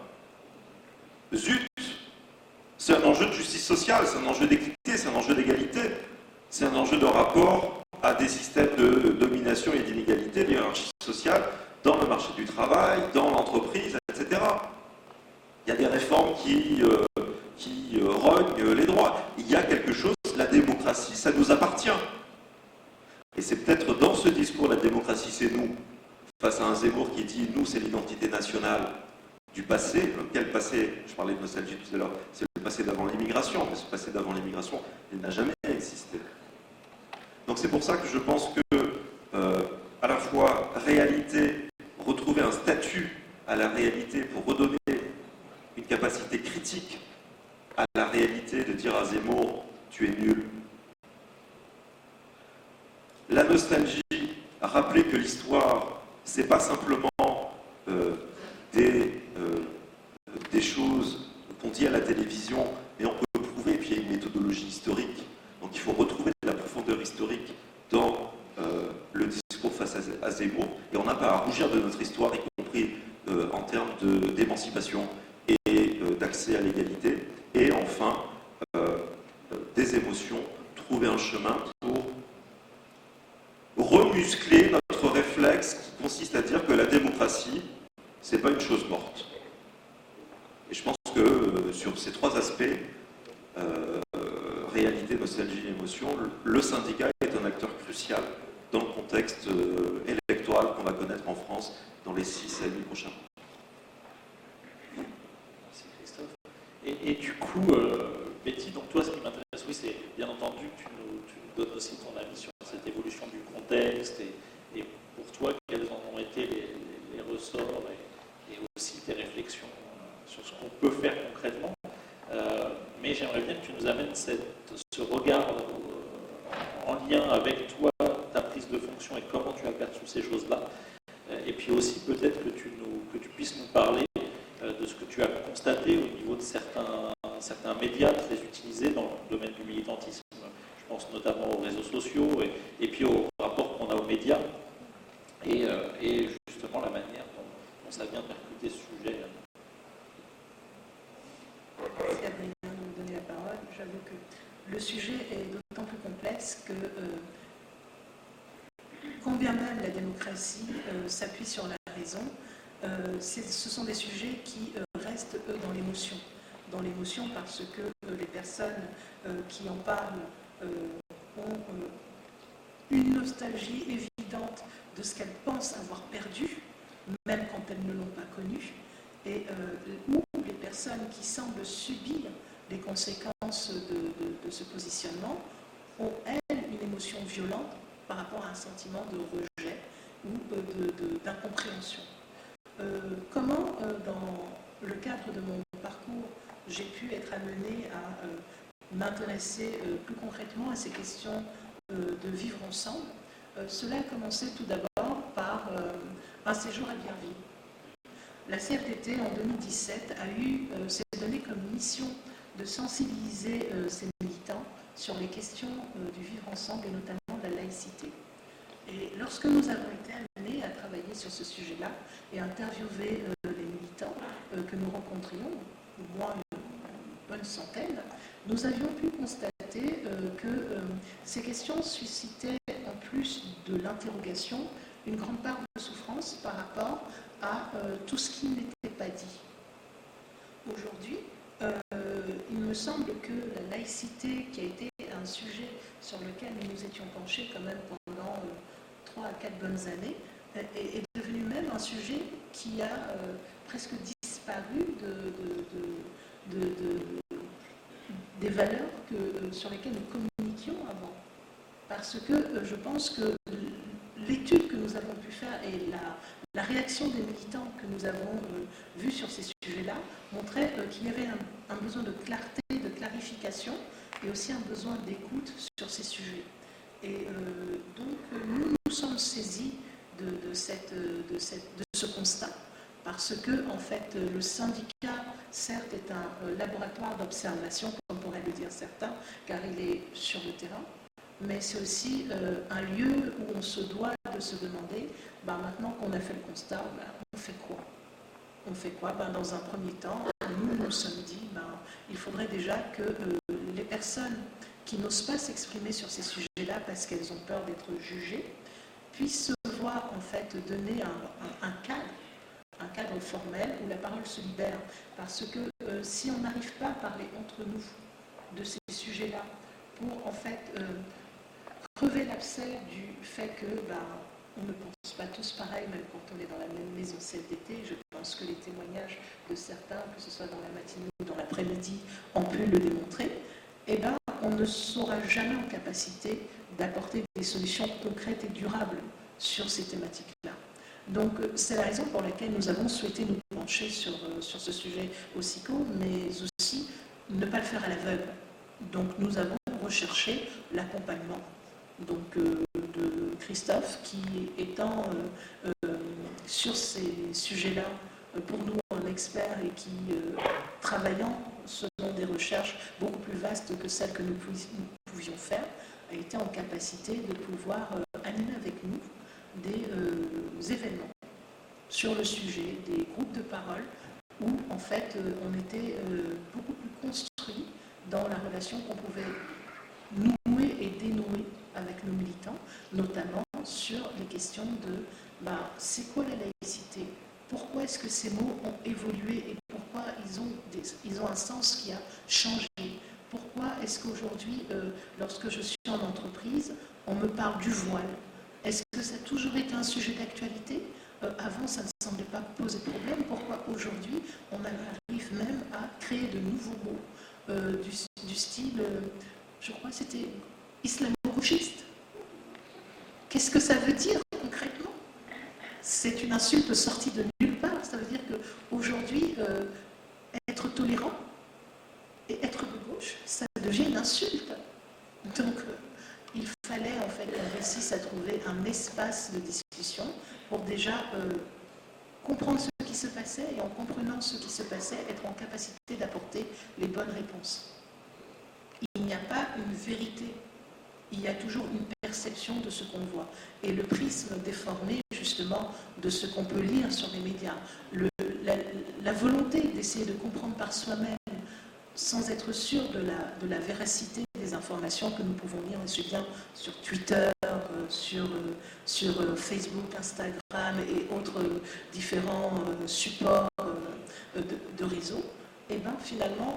zut, c'est un enjeu de justice sociale, c'est un enjeu d'équité, c'est un enjeu d'égalité, c'est un enjeu de rapport à des systèmes de domination et d'inégalité, de hiérarchie sociale, dans le marché du travail, dans l'entreprise, etc. Il y a des réformes qui rognent les droits. Il y a quelque chose, la démocratie, ça nous appartient. Et c'est peut-être dans ce discours, la démocratie, c'est nous, face à un Zemmour qui dit, nous, c'est l'identité nationale du passé. Quel passé? Je parlais de nostalgie tout à l'heure. C'est le passé d'avant l'immigration, mais ce passé d'avant l'immigration, il n'a jamais existé. Donc c'est pour ça que je pense que, à la fois, réalité, retrouver un statut à la réalité pour redonner une capacité critique à la réalité, de dire à Zemmour, tu es nul. La nostalgie, rappeler que l'histoire, c'est pas simplement des choses qu'on dit à la télévision, mais on peut prouver, et puis il y a une méthodologie historique. Donc il faut retrouver de la profondeur historique dans le discours face à Zemmour, et on n'a pas à rougir de notre histoire, y compris en termes d'émancipation et d'accès à l'égalité. Et enfin, des émotions, trouver un chemin pour remuscler notre réflexe qui consiste à dire que la démocratie, c'est pas une chose morte. Et je pense que sur ces trois aspects, réalité, nostalgie et émotion, le syndicat est un acteur crucial dans le contexte électoral qu'on va connaître en France dans les 6 à 8 prochains mois. Merci Christophe. Et du coup, Betty, donc toi, ce qui m'intéresse, oui, c'est bien entendu que tu nous donnes aussi ton avis sur cette évolution du contexte et pour toi, quels en ont été les ressorts et aussi tes réflexions sur ce qu'on peut faire concrètement. Mais j'aimerais bien que tu nous amènes ce regard en lien avec toi, ta prise de fonction et comment tu as perçu ces choses-là. Et puis aussi peut-être que tu puisses nous parler de ce que tu as constaté au niveau de certains médias très utilisés dans le domaine du militantisme. Je pense notamment aux réseaux sociaux et puis au rapport qu'on a aux médias et justement la manière dont ça vient percuter ce sujet. Merci Adrien de me donner la parole. J'avoue que le sujet est d'autant plus complexe que combien même la démocratie s'appuie sur la raison, ce sont des sujets qui restent, eux, dans l'émotion. Dans l'émotion parce que les personnes qui en parlent ont une nostalgie évidente de ce qu'elles pensent avoir perdu, même quand elles ne l'ont pas connu, et où les personnes qui semblent subir les conséquences de ce positionnement ont, elles, une émotion violente par rapport à un sentiment de rejet ou d'incompréhension. Comment, dans le cadre de mon parcours, j'ai pu être amenée à m'intéresser plus concrètement à ces questions de vivre ensemble. Cela a commencé tout d'abord par un séjour à Bienville. La CFDT, en 2017, s'est donné comme mission de sensibiliser ses militants sur les questions du vivre ensemble et notamment de la laïcité. Et lorsque nous avons été amenés à travailler sur ce sujet-là et à interviewer les militants que nous rencontrions, au moins une bonne centaine, nous avions pu constater que ces questions suscitaient, en plus de l'interrogation, une grande part de souffrance par rapport à tout ce qui n'était pas dit. Aujourd'hui, il me semble que la laïcité, qui a été un sujet sur lequel nous nous étions penchés quand même pendant 3 à 4 bonnes années, est devenu même un sujet qui a presque disparu des valeurs sur lesquelles nous communiquions avant. Parce que je pense que l'étude que nous avons pu faire et la réaction des militants que nous avons vus sur ces sujets-là montrait qu'il y avait un besoin de clarté, de clarification et aussi un besoin d'écoute sur ces sujets. Et donc nous sommes saisis de ce constat parce que en fait le syndicat certes est un laboratoire d'observation comme pourraient le dire certains car il est sur le terrain, mais c'est aussi un lieu où on se doit de se demander maintenant qu'on a fait le constat, on fait quoi? On fait quoi? Dans un premier temps, nous nous sommes dit il faudrait déjà que les personnes qui n'osent pas s'exprimer sur ces sujets-là parce qu'elles ont peur d'être jugées puissent se voir en fait donner un cadre formel où la parole se libère. Parce que si on n'arrive pas à parler entre nous de ces sujets-là pour en fait crever l'abcès du fait que on ne pense pas tous pareil, même quand on est dans la même maison CFDT. Je pense que les témoignages de certains, que ce soit dans la matinée ou dans l'après-midi, ont pu le démontrer. On ne sera jamais en capacité d'apporter des solutions concrètes et durables sur ces thématiques-là. Donc, c'est la raison pour laquelle nous avons souhaité nous pencher sur ce sujet au SICO, mais aussi ne pas le faire à l'aveugle. Donc, nous avons recherché l'accompagnement de Christophe, qui étant sur ces sujets-là, pour nous un expert et qui, travaillant selon des recherches beaucoup plus vastes que celles que nous pouvions faire, a été en capacité de pouvoir animer avec nous des événements sur le sujet, des groupes de parole, où en fait on était beaucoup plus construit dans la relation qu'on pouvait nouer et dénouer avec nos militants, notamment sur les questions de c'est quoi la laïcité? Pourquoi est-ce que ces mots ont évolué et pourquoi ils ont un sens qui a changé? Pourquoi est-ce qu'aujourd'hui, lorsque je suis en entreprise, on me parle du voile? Est-ce que ça a toujours été un sujet d'actualité? Avant, ça ne semblait pas poser problème. Pourquoi aujourd'hui, on arrive même à créer de nouveaux mots du style, je crois que c'était islamo-gauchiste? Qu'est-ce que ça veut dire concrètement? C'est une insulte sortie de nulle part. Ça veut dire qu'aujourd'hui, être tolérant et être de gauche, ça devient une insulte. Donc, il fallait en fait qu'on réussisse à trouver un espace de discussion pour déjà comprendre ce qui se passait et en comprenant ce qui se passait, être en capacité d'apporter les bonnes réponses. Il n'y a pas une vérité, il y a toujours une perception de ce qu'on voit. Et le prisme déformé justement de ce qu'on peut lire sur les médias, la volonté d'essayer de comprendre par soi-même sans être sûr de la véracité des informations que nous pouvons lire, aussi bien sur Twitter, sur Facebook, Instagram et autres différents supports de réseau, et finalement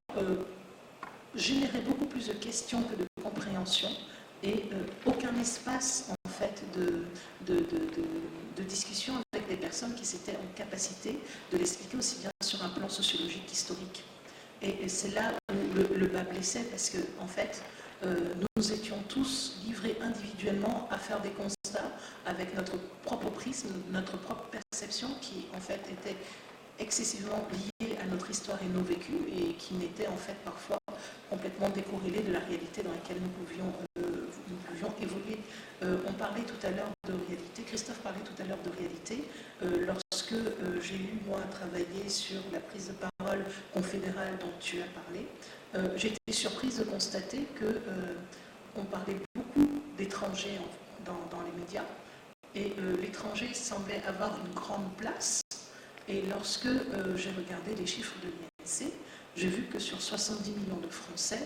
générer beaucoup plus de questions que de compréhension et aucun espace en fait de discussion avec des personnes qui s'étaient en capacité de l'expliquer aussi bien sur un plan sociologique qu'historique. Et c'est là où le bas blessait parce que en fait nous étions tous livrés individuellement à faire des constats avec notre propre prisme, notre propre perception qui en fait était excessivement liée à notre histoire et nos vécus et qui n'était en fait parfois complètement décorrélée de la réalité dans laquelle nous pouvions évoluer. On parlait tout à l'heure de réalité, Christophe parlait tout à l'heure de réalité. Lorsque j'ai eu, moi, à travailler sur la prise de parole confédérale dont tu as parlé, j'ai été surprise de constater qu'on parlait beaucoup d'étrangers dans les médias et l'étranger semblait avoir une grande place. Et lorsque j'ai regardé les chiffres de l'INSEE, j'ai vu que sur 70 millions de Français,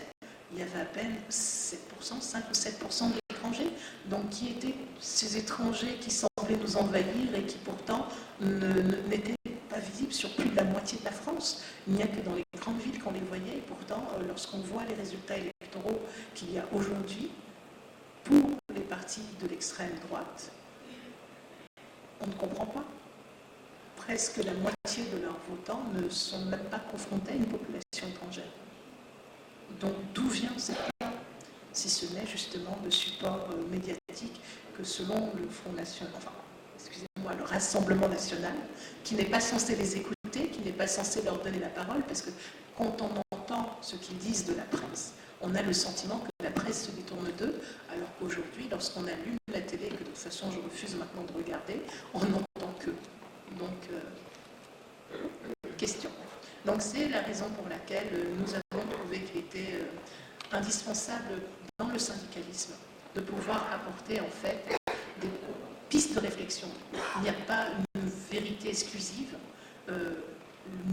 il y avait à peine 7%, 5 ou 7% d'étrangers. Donc qui étaient ces étrangers qui semblaient nous envahir et qui pourtant n'étaient pas visibles sur plus de la moitié de la France. Il n'y a que dans les grandes villes qu'on les voyait. Et pourtant, lorsqu'on voit les résultats électoraux qu'il y a aujourd'hui pour les partis de l'extrême droite, on ne comprend pas. Presque la moitié de leurs votants ne sont même pas confrontés à une population étrangère. Donc d'où vient cette peur, si ce n'est justement le support médiatique que selon le Front National, enfin, excusez-moi, le Rassemblement National, qui n'est pas censé les écouter, qui n'est pas censé leur donner la parole, parce que quand on entend ce qu'ils disent de la presse, on a le sentiment que la presse se détourne d'eux, alors qu'aujourd'hui, lorsqu'on allume la télé, que de toute façon je refuse maintenant de regarder, on n'entend que. Donc, question. Donc c'est la raison pour laquelle nous avons trouvé qu'il était indispensable dans le syndicalisme de pouvoir apporter en fait des pistes de réflexion. Il n'y a pas une vérité exclusive.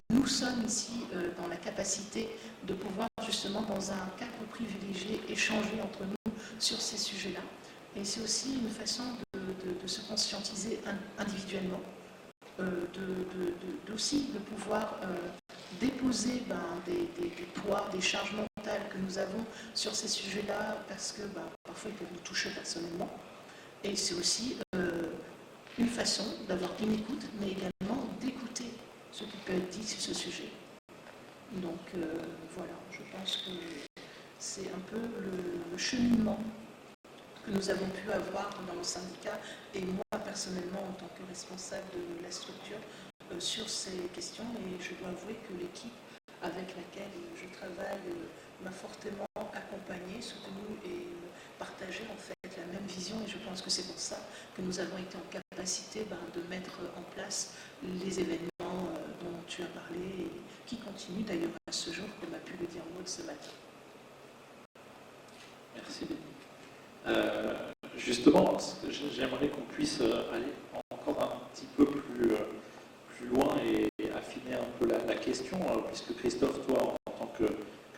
Nous sommes ici dans la capacité de pouvoir justement dans un cadre privilégié échanger entre nous sur ces sujets-là. Et c'est aussi une façon de se conscientiser individuellement, aussi de pouvoir déposer des poids, des charges mentales que nous avons sur ces sujets-là, parce que parfois ils peuvent nous toucher personnellement. Et c'est aussi une façon d'avoir une écoute, mais également d'écouter ce qui peut être dit sur ce sujet. Donc voilà, je pense que c'est un peu le cheminement que nous avons pu avoir dans le syndicat, et moi personnellement en tant que responsable de la structure sur ces questions. Et je dois avouer que l'équipe avec laquelle je travaille m'a fortement accompagnée, soutenue et partagé en fait la même vision, et je pense que c'est pour ça que nous avons été en capacité de mettre en place les événements dont tu as parlé et qui continuent d'ailleurs à ce jour, comme a pu le dire Maud ce matin. Merci Béni. Justement, j'aimerais qu'on puisse aller encore un petit peu plus loin et affiner un peu la question, puisque Christophe, toi, en tant que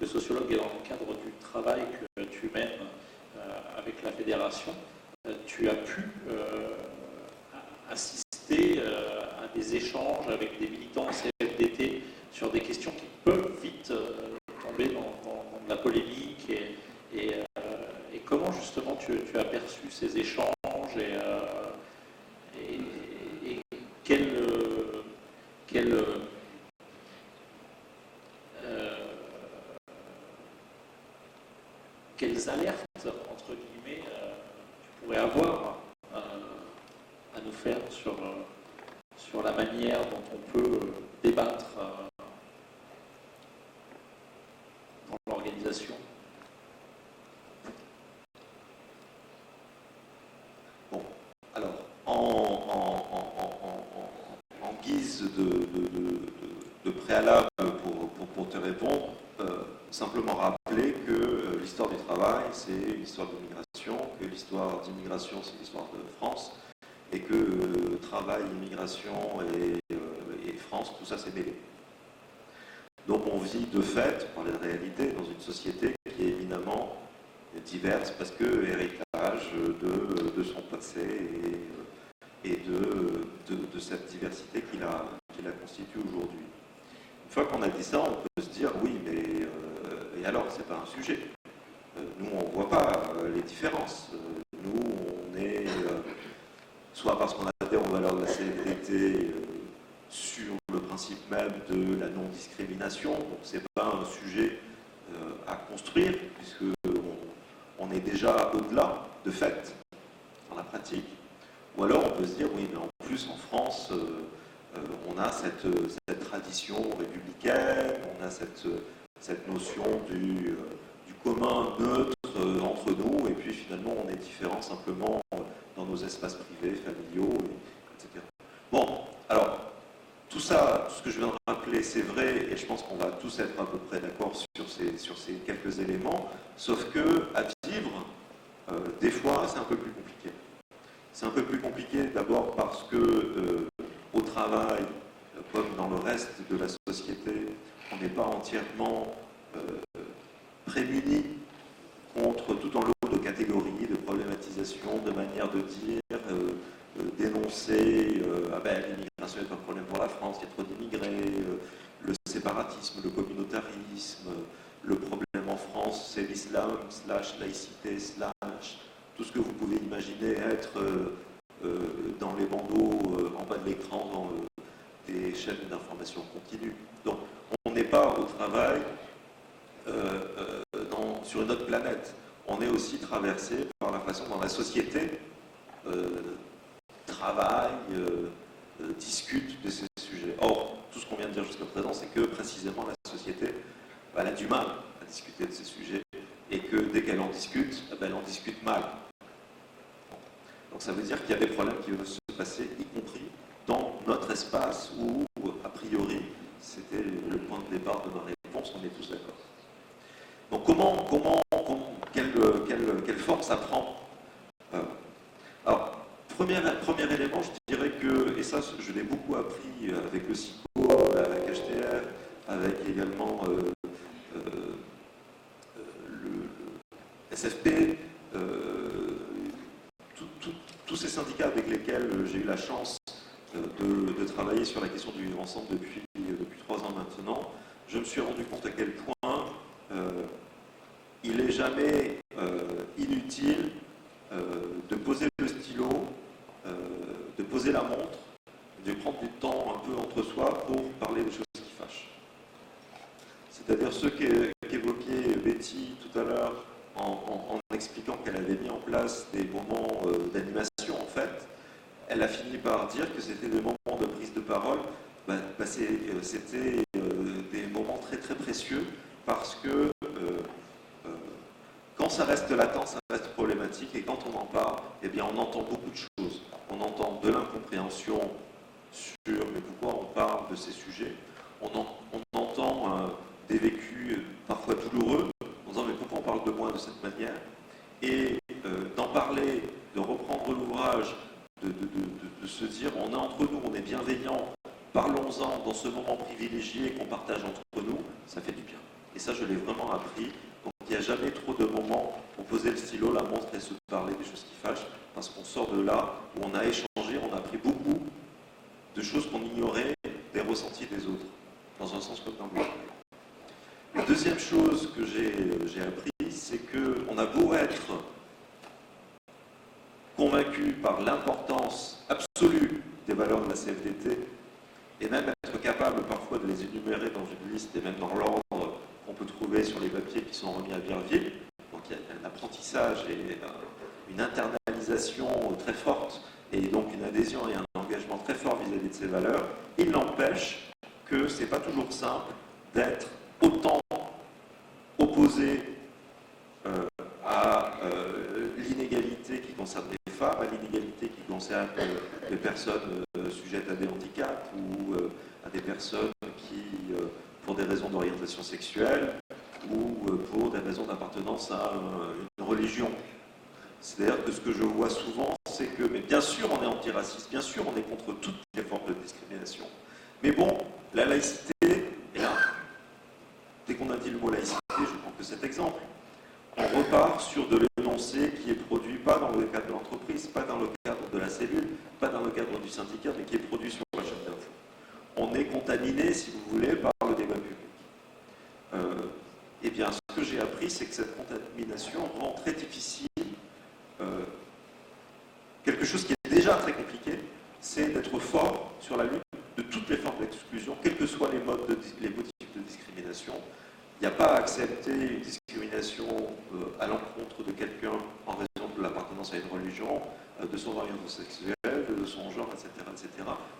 sociologue et dans le cadre du travail que tu mènes avec la fédération, tu as pu assister à des échanges avec des militants CFDT sur des questions qui peuvent vite tomber dans de la polémique et comment justement tu as perçu ces échanges et quelles alertes, entre guillemets, tu pourrais avoir à nous faire sur la manière dont on peut débattre dans l'organisation? Bon, alors, en guise de préalable pour te répondre, simplement rappeler que l'histoire du travail, c'est l'histoire de l'immigration, que l'histoire d'immigration, c'est l'histoire de France, et que travail, immigration et France, tout ça c'est mêlé. Donc on vit de fait, pour parler de réalité, dans une société qui est éminemment diverse, parce que héritage de son passé et de cette diversité qui la constitue aujourd'hui. Une fois qu'on a dit ça, on peut se dire oui, mais et alors, c'est pas un sujet. Nous, on ne voit pas les différences. Nous, on est soit parce qu'on adhère aux valeurs de la CFDT sur le principe même de la non-discrimination, donc c'est pas un sujet à construire, puisque on est déjà au-delà, de fait, dans la pratique. Ou alors on peut se dire, oui, mais en plus en France, on a cette tradition républicaine, on a cette notion du commun neutre entre nous, et puis finalement on est différents simplement dans nos espaces privés, familiaux, etc. Bon, alors, tout ça, tout ce que je viens de rappeler, c'est vrai, et je pense qu'on va tous être à peu près d'accord sur ces quelques éléments, sauf que à vivre, des fois, c'est un peu plus compliqué. C'est un peu plus compliqué d'abord parce que au travail, comme dans le reste de la société, on n'est pas entièrement prémuni contre tout un lot de catégories, de problématisation, de manières de dire, dénoncer l'immigration est un problème pour la France, il y a trop d'immigrés, le séparatisme, le communautarisme, le problème en France, c'est l'islam, /laïcité, tout ce que vous pouvez imaginer être dans les bandeaux en bas de l'écran, dans des chaînes d'information continue. Donc, on n'est pas au travail sur une autre planète. On est aussi traversé par la façon dont la société travaille, discute de ces sujets. Or, tout ce qu'on vient de dire jusqu'à présent, c'est que précisément la société, elle a du mal à discuter de ces sujets, et que dès qu'elle en discute, elle en discute mal. Donc ça veut dire qu'il y a des problèmes qui peuvent se passer, y compris dans notre espace où, a priori, c'était le point de départ de ma réponse, on est tous d'accord. Donc quelle forme ça prend? Alors, premier élément, je dirais que, et ça je l'ai beaucoup appris avec le SICO, avec HTF, avec également le SFP, tous ces syndicats avec lesquels j'ai eu la chance de travailler sur la question du vivre ensemble depuis 3 ans maintenant, je me suis rendu compte à quel point il n'est jamais inutile de poser le stylo, de poser la montre, de prendre du temps un peu entre soi pour parler des choses qui fâchent. C'est-à-dire ce qu'évoquait Betty tout à l'heure en expliquant qu'elle avait mis en place des moments d'animation, en fait, elle a fini par dire que c'était des moments de prise de parole, c'était des moments très très précieux parce que quand ça reste latent, ça reste problématique, et quand on en parle, eh bien on entend beaucoup de choses. On entend de l'incompréhension sur mais pourquoi on parle de ces sujets. On entend des vécus parfois douloureux, en disant mais pourquoi on parle de moi de cette manière. Et d'en parler, de reprendre l'ouvrage, de se dire on est entre nous, on est bienveillants, parlons-en dans ce moment privilégié qu'on partage entre nous, ça fait du bien. Et ça je l'ai vraiment appris. Donc il n'y a jamais trop de moments pour poser le stylo, la montre et se parler des choses qui fâchent, parce qu'on sort de là où on a échangé, on a appris beaucoup de choses qu'on ignorait des ressentis des autres, dans un sens comme dans l'autre. La deuxième chose que j'ai appris, c'est qu'on a beau être convaincu par l'importance absolue des valeurs de la CFDT, et même être capable parfois de les énumérer dans une liste et même dans l'ordre qu'on peut trouver sur les papiers qui sont remis à Virviers. Donc il y a un apprentissage et une internalisation très forte, et donc une adhésion et un engagement très fort vis-à-vis de ces valeurs. Il n'empêche que ce n'est pas toujours simple d'être autant opposé à l'inégalité qui concerne les femmes, à l'inégalité qui concerne les personnes sujettes à des handicaps ou à des personnes qui, pour des raisons d'orientation sexuelle ou pour des raisons d'appartenance à une religion. C'est-à-dire que ce que je vois souvent, c'est que, mais bien sûr on est antiraciste, bien sûr on est contre toutes les formes de discrimination, mais bon, la laïcité, et là, dès qu'on a dit le mot laïcité, je prends que cet exemple, on repart sur de l'énoncé qui est produit pas dans le cadre de l'entreprise, pas dans le cadre de la cellule, pas dans le cadre du syndicat, mais qui est produit sur la chaîne d'info. On est contaminé, si vous voulez, par le débat public. Eh bien, ce que j'ai appris, c'est que cette contamination rend très difficile quelque chose qui est déjà très compliqué, c'est d'être fort sur la lutte de toutes les formes d'exclusion, quels que soient les motifs de discrimination. Il n'y a pas à accepter une discrimination à l'encontre de quelqu'un en raison de l'appartenance à une religion, de son orientation sexuelle, de son genre, etc., etc.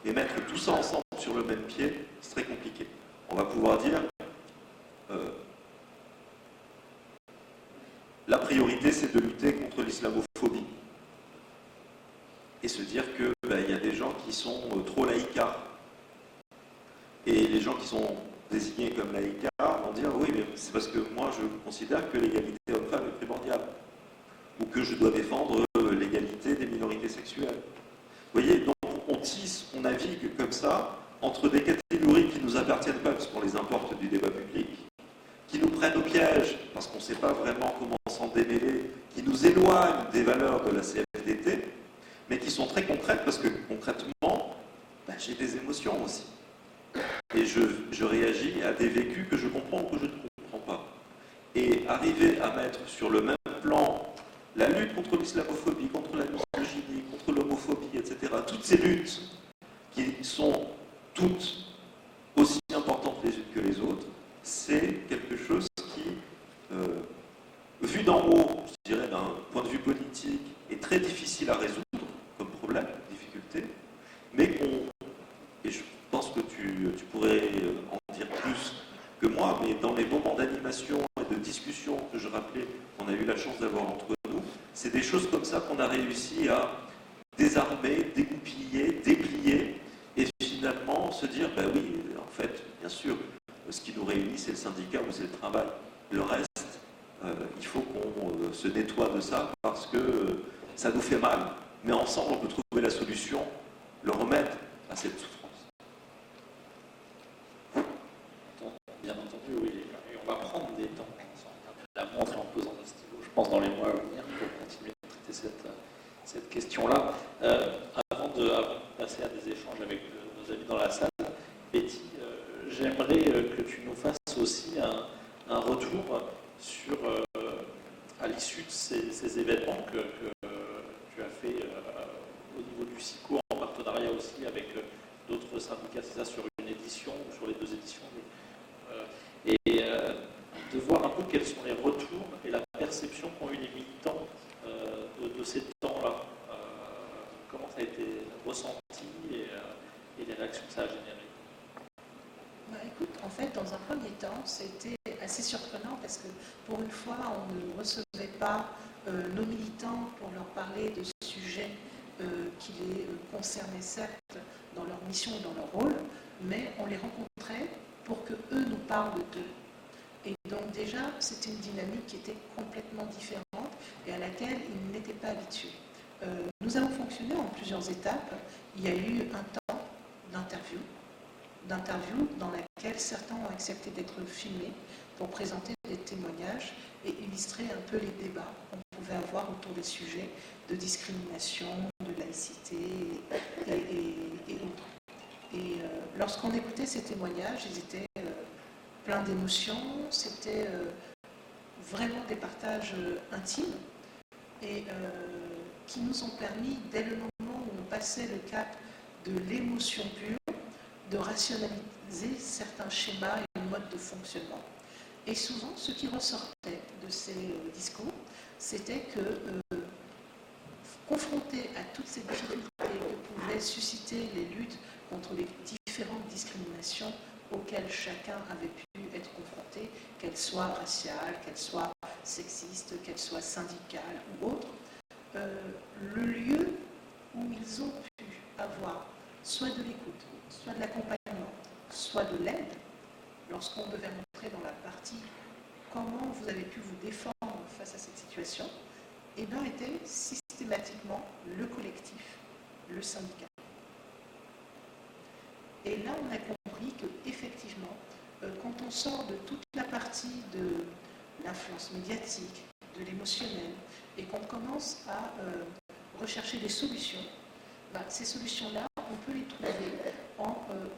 Et mettre tout ça ensemble sur le même pied, c'est très compliqué. On va pouvoir dire la priorité, c'est de lutter contre l'islamophobie. Et se dire qu'il y a des gens qui sont trop laïcards. Et les gens qui sont désignés comme laïcards vont dire oui, mais c'est parce que moi je considère que l'égalité homme-femme est primordiale. Ou que je dois défendre l'égalité des minorités sexuelles. Vous voyez, donc on tisse, on navigue comme ça entre des catégories qui ne nous appartiennent pas, parce qu'on les importe du débat public, qui nous prennent au piège, parce qu'on ne sait pas vraiment comment s'en démêler, qui nous éloignent des valeurs de la CFDT, mais qui sont très concrètes, parce que concrètement, j'ai des émotions aussi. Et je réagis à des vécus que je comprends ou que je ne comprends pas. Et arriver à mettre sur le même plan la lutte contre l'islamophobie, contre la misogynie, contre l'homophobie, etc., toutes ces luttes qui sont toutes aussi importantes les unes que les autres, c'est quelque chose qui, vu d'en haut, je dirais d'un point de vue politique, est très difficile à résoudre, moi, mais dans les moments d'animation et de discussion que je rappelais, qu'on a eu la chance d'avoir entre nous, c'est des choses comme ça qu'on a réussi à désarmer, dégoupiller, déplier, et finalement se dire, ben oui, en fait, bien sûr, ce qui nous réunit, c'est le syndicat ou c'est le travail. Le reste, il faut qu'on se nettoie de ça parce que ça nous fait mal, mais ensemble, on peut trouver la solution, le remède à cette souffrance. Bien entendu, oui, et on va prendre des temps ensemble, la montre en posant nos stylos, je pense, dans les mois à venir, pour continuer de traiter cette question-là. Avant de passer à des échanges avec nos amis dans la salle, Betty, j'aimerais que tu nous fasses aussi un retour sur, à l'issue de ces événements que tu as fait au niveau du SICO, en partenariat aussi avec d'autres syndicats, c'est ça, sur une édition ou sur les deux éditions, de voir un peu quels sont les retours et la perception qu'ont eu les militants de ces temps-là. Comment ça a été ressenti et les réactions que ça a générées. Bah, écoute, en fait, dans un premier temps, c'était assez surprenant parce que pour une fois, on ne recevait pas nos militants pour leur parler de sujets qui les concernaient certes dans leur mission ou dans leur rôle, mais on les rencontrait pour qu'eux nous parlent d'eux. Et donc déjà, c'était une dynamique qui était complètement différente et à laquelle ils n'étaient pas habitués. Nous avons fonctionné en plusieurs étapes. Il y a eu un temps d'interview dans laquelle certains ont accepté d'être filmés pour présenter des témoignages et illustrer un peu les débats qu'on pouvait avoir autour des sujets de discrimination, de laïcité et autres. Et lorsqu'on écoutait ces témoignages, ils étaient pleins d'émotions, c'était vraiment des partages intimes et qui nous ont permis, dès le moment où on passait le cap de l'émotion pure, de rationaliser certains schémas et modes de fonctionnement. Et souvent, ce qui ressortait de ces discours, c'était que, confrontés à toutes ces difficultés que pouvaient susciter les luttes contre les différentes discriminations auxquelles chacun avait pu être confronté, qu'elles soient raciales, qu'elles soient sexistes, qu'elles soient syndicales ou autres, le lieu où ils ont pu avoir soit de l'écoute, soit de l'accompagnement, soit de l'aide, lorsqu'on devait montrer dans la partie comment vous avez pu vous défendre face à cette situation, eh bien, était systématiquement le collectif, le syndicat. Et là, on a compris qu'effectivement, quand on sort de toute la partie de l'influence médiatique, de l'émotionnel, et qu'on commence à rechercher des solutions, ces solutions-là, on peut les trouver en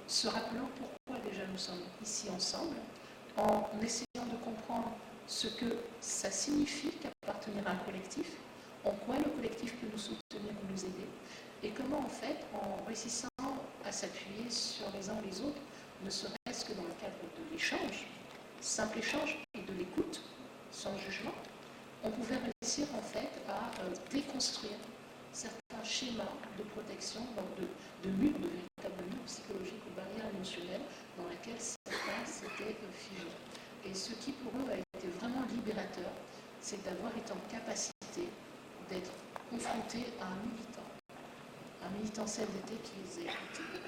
se rappelant pourquoi déjà nous sommes ici ensemble, en essayant de comprendre ce que ça signifie qu'appartenir à un collectif, en quoi le collectif peut nous soutenir ou nous aider, et comment en fait, en réussissant à s'appuyer sur les uns ou les autres, ne serait-ce que dans le cadre de l'échange, simple échange et de l'écoute, sans jugement, on pouvait réussir en fait à déconstruire certains schémas de protection, donc de murs, de véritables murs psychologiques ou barrières émotionnelles dans lesquelles certains s'étaient figés. Et ce qui pour eux a été vraiment libérateur, c'est d'avoir été en capacité d'être confrontés à un militant CFDT qui les a écoutés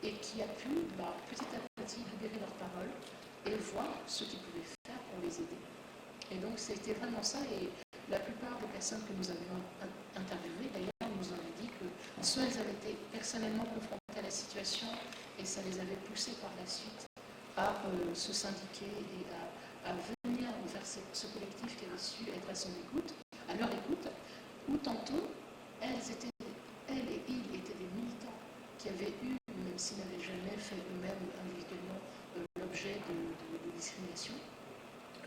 et qui a pu petit à petit libérer leurs paroles et voir ce qu'ils pouvaient faire pour les aider. Et donc c'était vraiment ça, et la plupart des personnes que nous avions interviewées d'ailleurs nous ont dit que soit elles avaient été personnellement confrontées à la situation et ça les avait poussées par la suite à se syndiquer et à venir vers ce collectif qui avait su être à son écoute, à leur écoute, ou tantôt elles et ils étaient des militants qui avaient eu, même s'ils n'avaient jamais fait eux-mêmes individuellement l'objet de discrimination,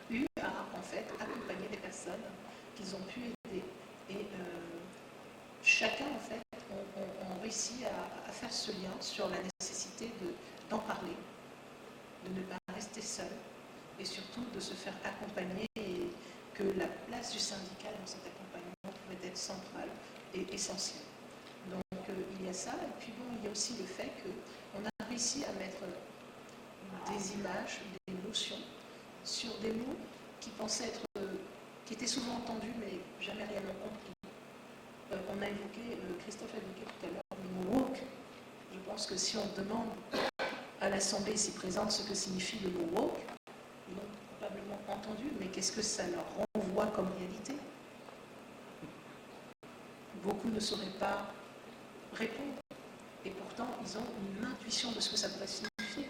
eu à en fait accompagner des personnes qu'ils ont pu aider. Et chacun en fait ont réussi à faire ce lien sur la nécessité d'en parler, de ne pas rester seul et surtout de se faire accompagner, et que la place du syndicat dans cet accompagnement pouvait être centrale et essentielle. Donc il y a ça, et puis bon, il y a aussi le fait qu'on a réussi à mettre des images, des notions, sur des mots qui pensaient être, qui étaient souvent entendus mais jamais réellement compris. On a évoqué, Christophe a évoqué tout à l'heure le mot woke. Je pense que si on demande à l'Assemblée ici présente ce que signifie le mot woke, ils l'ont probablement entendu, mais qu'est-ce que ça leur renvoie comme réalité? Beaucoup ne sauraient pas répondre, et pourtant ils ont une intuition de ce que ça pourrait signifier.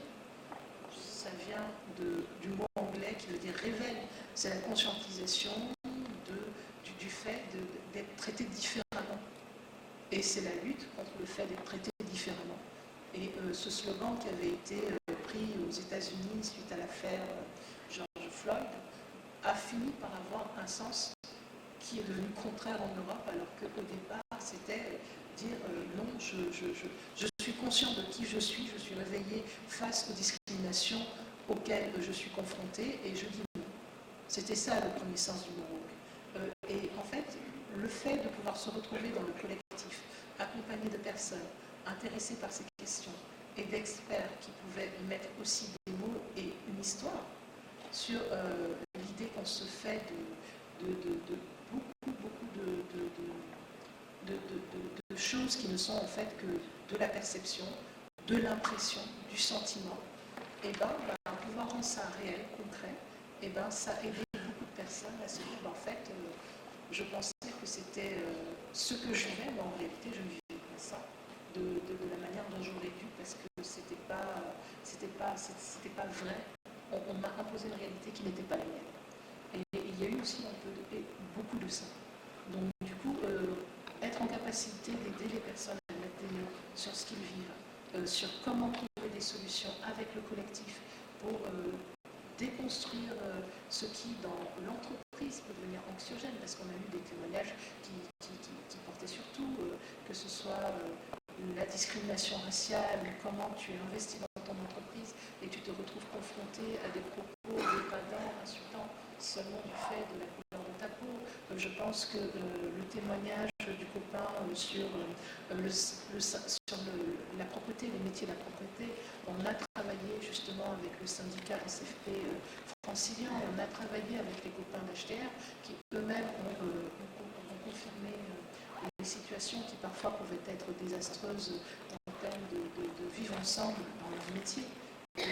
Ça vient du mot anglais qui veut dire révèle, c'est la conscientisation du fait d'être traité différemment. Et c'est la lutte contre le fait d'être traité différemment. Et ce slogan qui avait été pris aux États-Unis suite à l'affaire George Floyd a fini par avoir un sens qui est devenu contraire en Europe, alors qu'au départ, c'était dire non, je suis conscient de qui je suis réveillé face aux discriminations auxquelles je suis confrontée, et je dis non. C'était ça le premier sens du mot woke. Et en fait, le fait de pouvoir se retrouver dans le collectif, accompagné de personnes intéressées par ces questions et d'experts qui pouvaient mettre aussi des mots et une histoire sur l'idée qu'on se fait de beaucoup de choses qui ne sont en fait que de la perception, de l'impression, du sentiment, et pouvoir rendre ça réel, concret, et ça a aidé beaucoup de personnes à se dire, en fait, je pensais que c'était ce que je vivais, mais en réalité, je ne vivais pas ça de la manière dont j'aurais dû, parce que c'était pas vrai. On m'a imposé une réalité qui n'était pas la mienne. Et il y a eu aussi beaucoup de ça. Donc, du coup, être en capacité d'aider les personnes à mettre des mots sur ce qu'ils vivent, sur comment trouver des solutions avec le collectif pour déconstruire ce qui, dans l'entreprise, peut devenir anxiogène, parce qu'on a eu des témoignages qui portaient surtout que ce soit la discrimination raciale, comment tu es investi dans ton entreprise et tu te retrouves confronté à des propos dépendants, insultants, seulement du fait de la couleur de ta peau. Je pense que le témoignage du copain sur la propreté, les métiers de la propreté, on a travaillé justement avec le syndicat SFP francilien, on a travaillé avec les copains d'HTR qui eux-mêmes ont confirmé les situations qui parfois pouvaient être désastreuses en termes de vivre ensemble dans leur métier. Et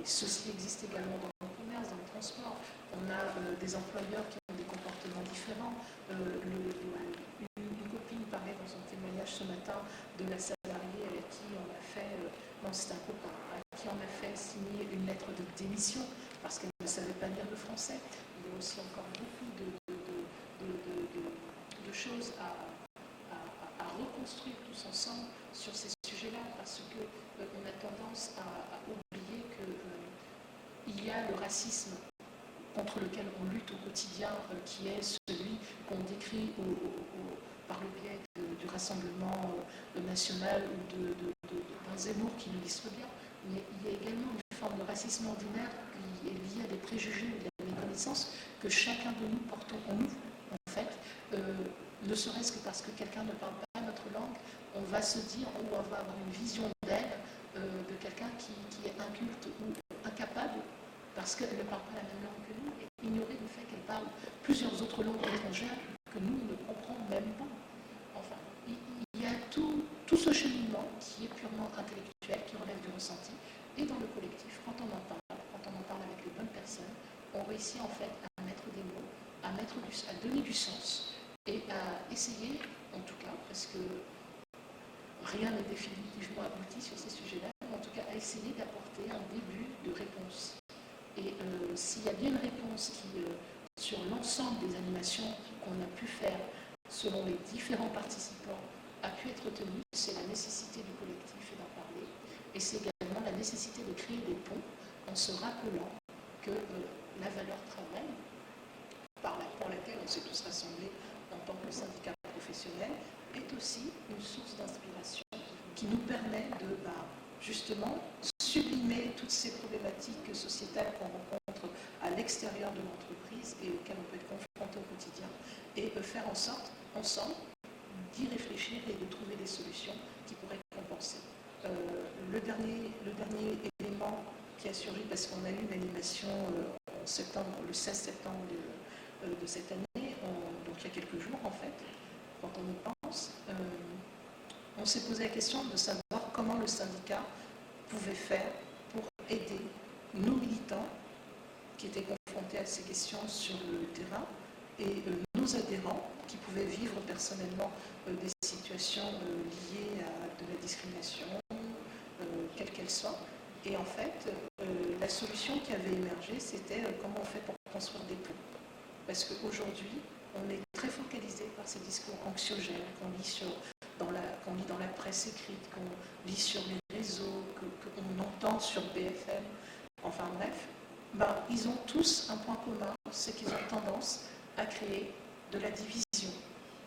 ceci existe également dans le commerce, dans le transport. On a des employeurs qui ont des comportements différents. Une copine parlait dans son témoignage ce matin de la salariée avec qui on a fait, non c'est un copain, à qui on a fait signer une lettre de démission parce qu'elle ne savait pas lire le français. Il y a aussi encore beaucoup de choses à reconstruire tous ensemble sur ces sujets-là, parce qu'on a tendance à oublier qu'il y a le racisme contre lequel on lutte au quotidien, qui est celui qu'on décrit par le biais du Rassemblement national ou d'un Zemmour qui nous illustre bien. Mais il y a également une forme de racisme ordinaire qui est liée à des préjugés ou à des méconnaissances que chacun de nous portons en nous, en fait. Ne serait-ce que parce que quelqu'un ne parle pas notre langue, on va se dire, ou on va avoir une vision d'elle, de quelqu'un qui est inculte ou incapable, parce qu'elle ne parle pas la même langue que nous, et ignorer le fait qu'elle parle plusieurs autres langues étrangères que nous ne comprenons même pas. Enfin, il y a tout ce cheminement qui est purement intellectuel, qui relève du ressenti, et dans le collectif, quand on en parle avec les bonnes personnes, on réussit en fait à mettre des mots, à donner du sens, et à essayer, en tout cas, parce que rien n'est définitivement abouti sur ces sujets-là, mais en tout cas à essayer d'apporter un début de réponse. Et s'il y a bien une réponse qui, sur l'ensemble des animations qu'on a pu faire selon les différents participants, a pu être retenue, c'est la nécessité du collectif et d'en parler, et c'est également la nécessité de créer des ponts en se rappelant que la valeur travail, pour laquelle on s'est tous rassemblés en tant que syndicat professionnel, est aussi une source d'inspiration qui nous permet de justement sublimer toutes ces problématiques sociétales qu'on rencontre à l'extérieur de l'entreprise et auxquelles on peut être confronté au quotidien, et faire en sorte, ensemble, d'y réfléchir et de trouver des solutions qui pourraient compenser. Le dernier élément qui a surgi parce qu'on a eu une animation en septembre, le 16 septembre de cette année, donc il y a quelques jours en fait, quand on y pense, on s'est posé la question de savoir comment le syndicat pouvait faire pour aider nos militants qui étaient confrontés à ces questions sur le terrain et nos adhérents qui pouvaient vivre personnellement des situations liées à de la discrimination, quelle qu'elle soit. Et en fait, la solution qui avait émergé, c'était comment on fait pour construire des ponts. Parce qu'aujourd'hui, on est très focalisé par ces discours anxiogènes qu'on lit dans la presse écrite, qu'on lit sur les réseaux, qu'on entend sur BFM. Enfin bref, ils ont tous un point commun, c'est qu'ils ont tendance à créer de la division,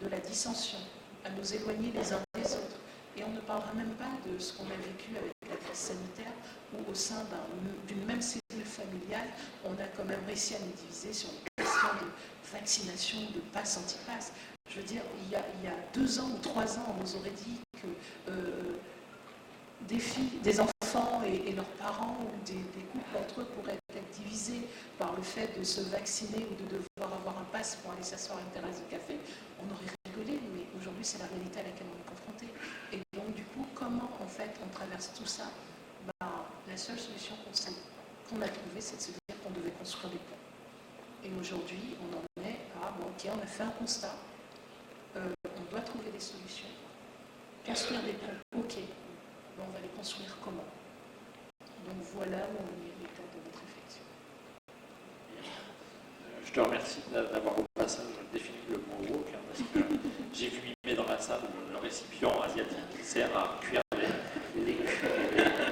de la dissension, à nous éloigner les uns des autres. Et on ne parlera même pas de ce qu'on a vécu avec la crise sanitaire, où au sein d'une même cellule familiale, on a quand même réussi à nous diviser sur les questions de vaccination, de passe anti-passe. Je veux dire, il y a 2 ans ou 3 ans, on nous aurait dit que des enfants et leurs parents ou des couples entre eux pourraient être divisés par le fait de se vacciner ou de devoir avoir un pass pour aller s'asseoir à une terrasse de café. On aurait rigolé, mais aujourd'hui c'est la réalité à laquelle on est confronté. Et donc du coup, comment en fait on traverse tout ça? La seule solution qu'on a trouvée, c'est de se dire qu'on devait construire des ponts. Et aujourd'hui, on en est à, ok, on a fait un constat, on doit trouver des solutions. Construire des ponts, ok, on va les construire comment? Donc voilà où on est l'état de notre réflexion. Je te remercie d'avoir au passage défini le mot woke, parce que j'ai vu mimer dans la salle le récipient asiatique qui sert à cuire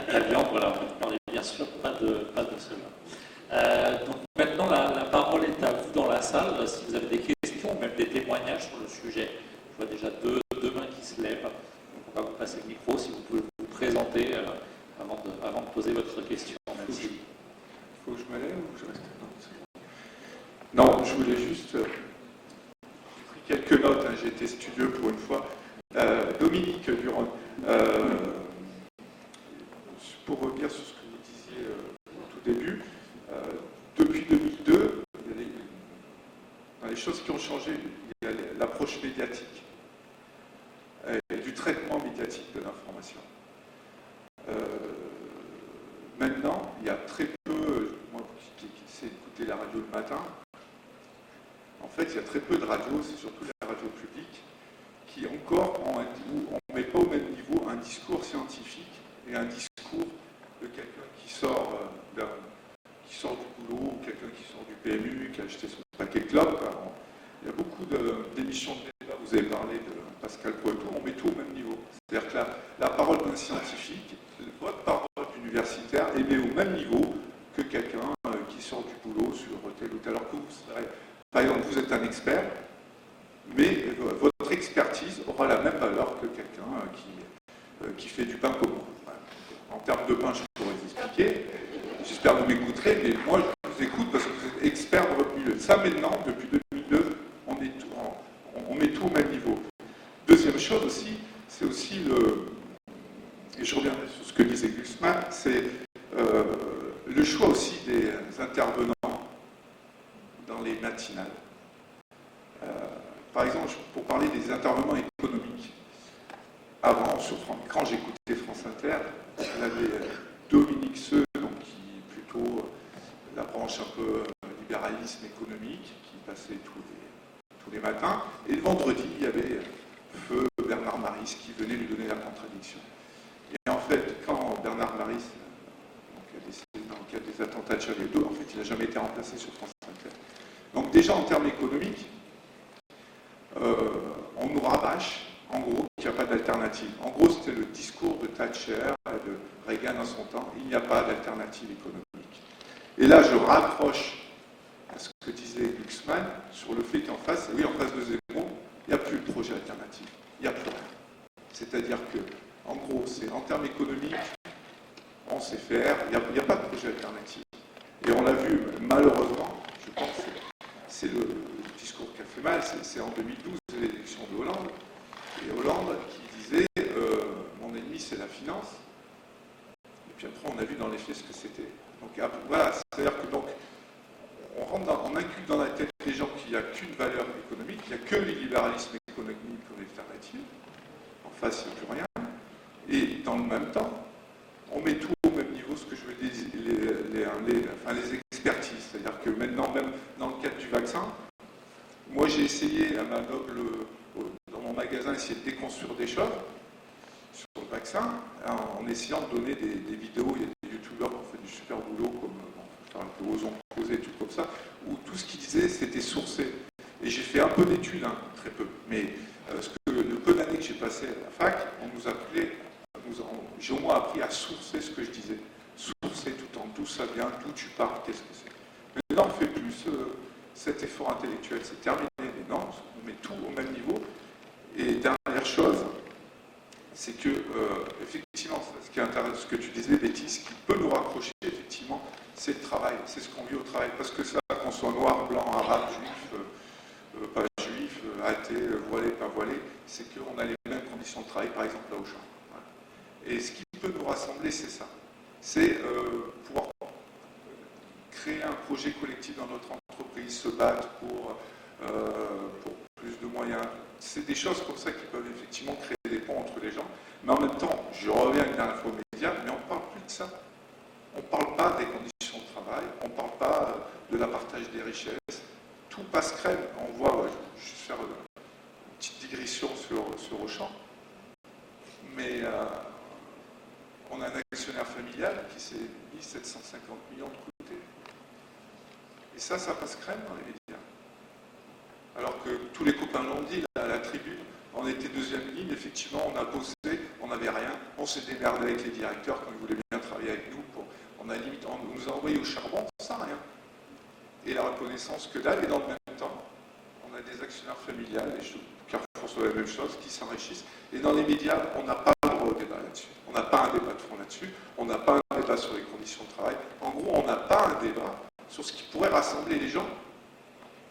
la viande. Voilà, on n'est bien sûr pas de cela. Donc maintenant, la parole est à vous dans la salle. Si vous avez des questions, même des témoignages sur le sujet, je vois déjà deux mains qui se lèvent. Donc on va vous passer le micro, si vous pouvez vous présenter avant de poser votre question. Merci. Il faut que je me lève ou je reste? Non, je voulais juste... J'ai pris quelques notes, j'ai été studieux pour une fois. Dominique Durand, pour revenir sur ce que vous disiez au tout début, depuis 2002, dans les choses qui ont changé, il y a l'approche médiatique, du traitement médiatique de l'information. Maintenant, il y a très peu, moi qui sais écouter la radio le matin, en fait, il y a très peu de radios, c'est surtout la radio publique, qui encore où on ne met pas au même niveau un discours scientifique et un discours de quelqu'un qui sort du boulot, ou quelqu'un qui sort du PMU, qui a acheté son paquet clope. Il y a beaucoup d'émissions de débat, vous avez parlé de Pascal Poitou, on met tout au même niveau. C'est-à-dire que la parole d'un scientifique, votre parole d'universitaire est mise au même niveau que quelqu'un qui sort du boulot sur tel ou tel. Alors que vous serez, par exemple, vous êtes un expert, mais votre expertise aura la même valeur que quelqu'un qui fait du pain commun. En termes de pain, je pourrais vous expliquer. J'espère que vous m'écouterez, mais moi, je vous écoute parce que vous êtes expert de votre milieu. Ça, maintenant, depuis 2002, on met tout au même niveau. Deuxième chose aussi, c'est aussi et je reviendrai sur ce que disait Gusman, c'est le choix aussi des intervenants dans les matinales. Par exemple, pour parler des intervenants économiques, avant, sur France Écran, j'écoutais France Inter, il y avait Dominique Seux, donc qui plutôt la branche un peu libéralisme économique, qui passait tous les matins, et le vendredi, il y avait Feu Bernard Maris qui venait lui donner la contradiction. Et en fait, quand Bernard Maris a décédé dans le cadre des attentats de Charlie Hebdo, en fait, il n'a jamais été remplacé sur France Inter. Donc déjà, en termes économiques, on nous rabâche, en gros, qu'il n'y a pas d'alternative. En gros, c'était le discours de Thatcher et de Reagan en son temps. Il n'y a pas d'alternative économique. Et là, je raccroche à ce que disait Glucksmann sur le fait qu'en face, oui, en face de Zemmour, il n'y a plus de projet alternatif. Il n'y a plus rien. C'est-à-dire que, en gros, c'est en termes économiques, on sait faire, il n'y a pas de projet alternatif. Et on l'a vu, malheureusement, je pense que c'est le discours qui a fait mal, c'est en 2012, l'élection de Hollande, et Hollande qui disait mon ennemi c'est la finance, et puis puis après on a vu dans les faits ce que c'était. Donc voilà, c'est-à-dire que donc on inculque dans la tête des gens qu'il n'y a qu'une valeur économique, qu'il n'y a que le libéralisme économique comme alternative. En face, il n'y a plus rien. Et dans le même temps, on met tout au même niveau, ce que je veux dire, les expertises. C'est-à-dire que maintenant, même dans le cadre du vaccin, moi j'ai essayé à ma noble, dans mon magasin, essayer de déconstruire des choses sur le vaccin, en essayant de donner des vidéos. Il y a des youtubeurs qui ont fait du super boulot, comme un peu Ozon Posé, tout comme ça, où tout ce qu'ils disaient c'était sourcé. Et j'ai fait un peu d'études, hein, très peu, mais le peu d'années que j'ai passé à la fac, on nous appelait, j'ai au moins appris à sourcer ce que je disais. Sourcer tout en d'où ça vient, d'où tu parles, qu'est-ce que c'est. Maintenant, on ne fait plus cet effort intellectuel, c'est terminé. Non, on met tout au même niveau. Et dernière chose, c'est que, effectivement, ce qui est intéressant, ce que tu disais, Betty, ce qui peut nous raccrocher, effectivement, c'est le travail, c'est ce qu'on vit au travail. Parce que ça, qu'on soit noir, blanc, arabe, juif, pas juif, athée, voilé, pas voilé, c'est qu'on a les mêmes conditions de travail, par exemple, là au champ. Voilà. Et ce qui peut nous rassembler, c'est ça. C'est pouvoir créer un projet collectif dans notre entreprise, se battre pour plus de moyens. C'est des choses comme ça qui peuvent effectivement créer des ponts entre les gens. Mais en même temps, je reviens une dernière fois aux médias, mais on ne parle plus de ça. On ne parle pas des conditions de travail, on ne parle pas de la partage des richesses. Tout passe crème. On voit, je vais juste faire une petite digression sur Auchan, mais on a un actionnaire familial qui s'est mis 750 millions de côté. Et ça passe crème dans les médias. Alors que tous les copains l'ont dit, là, à la tribune, on était deuxième ligne, effectivement, on a bossé, on n'avait rien, on s'est démerdé avec les directeurs quand ils voulaient bien travailler avec nous. On nous a envoyé au charbon sans rien. Et la reconnaissance que dalle, et dans le même temps, on a des actionnaires familiales, et Carrefour soit la même chose, qui s'enrichissent. Et dans les médias, on n'a pas le droit au débat là-dessus. On n'a pas un débat de fond là-dessus, on n'a pas un débat sur les conditions de travail. En gros, on n'a pas un débat sur ce qui pourrait rassembler les gens.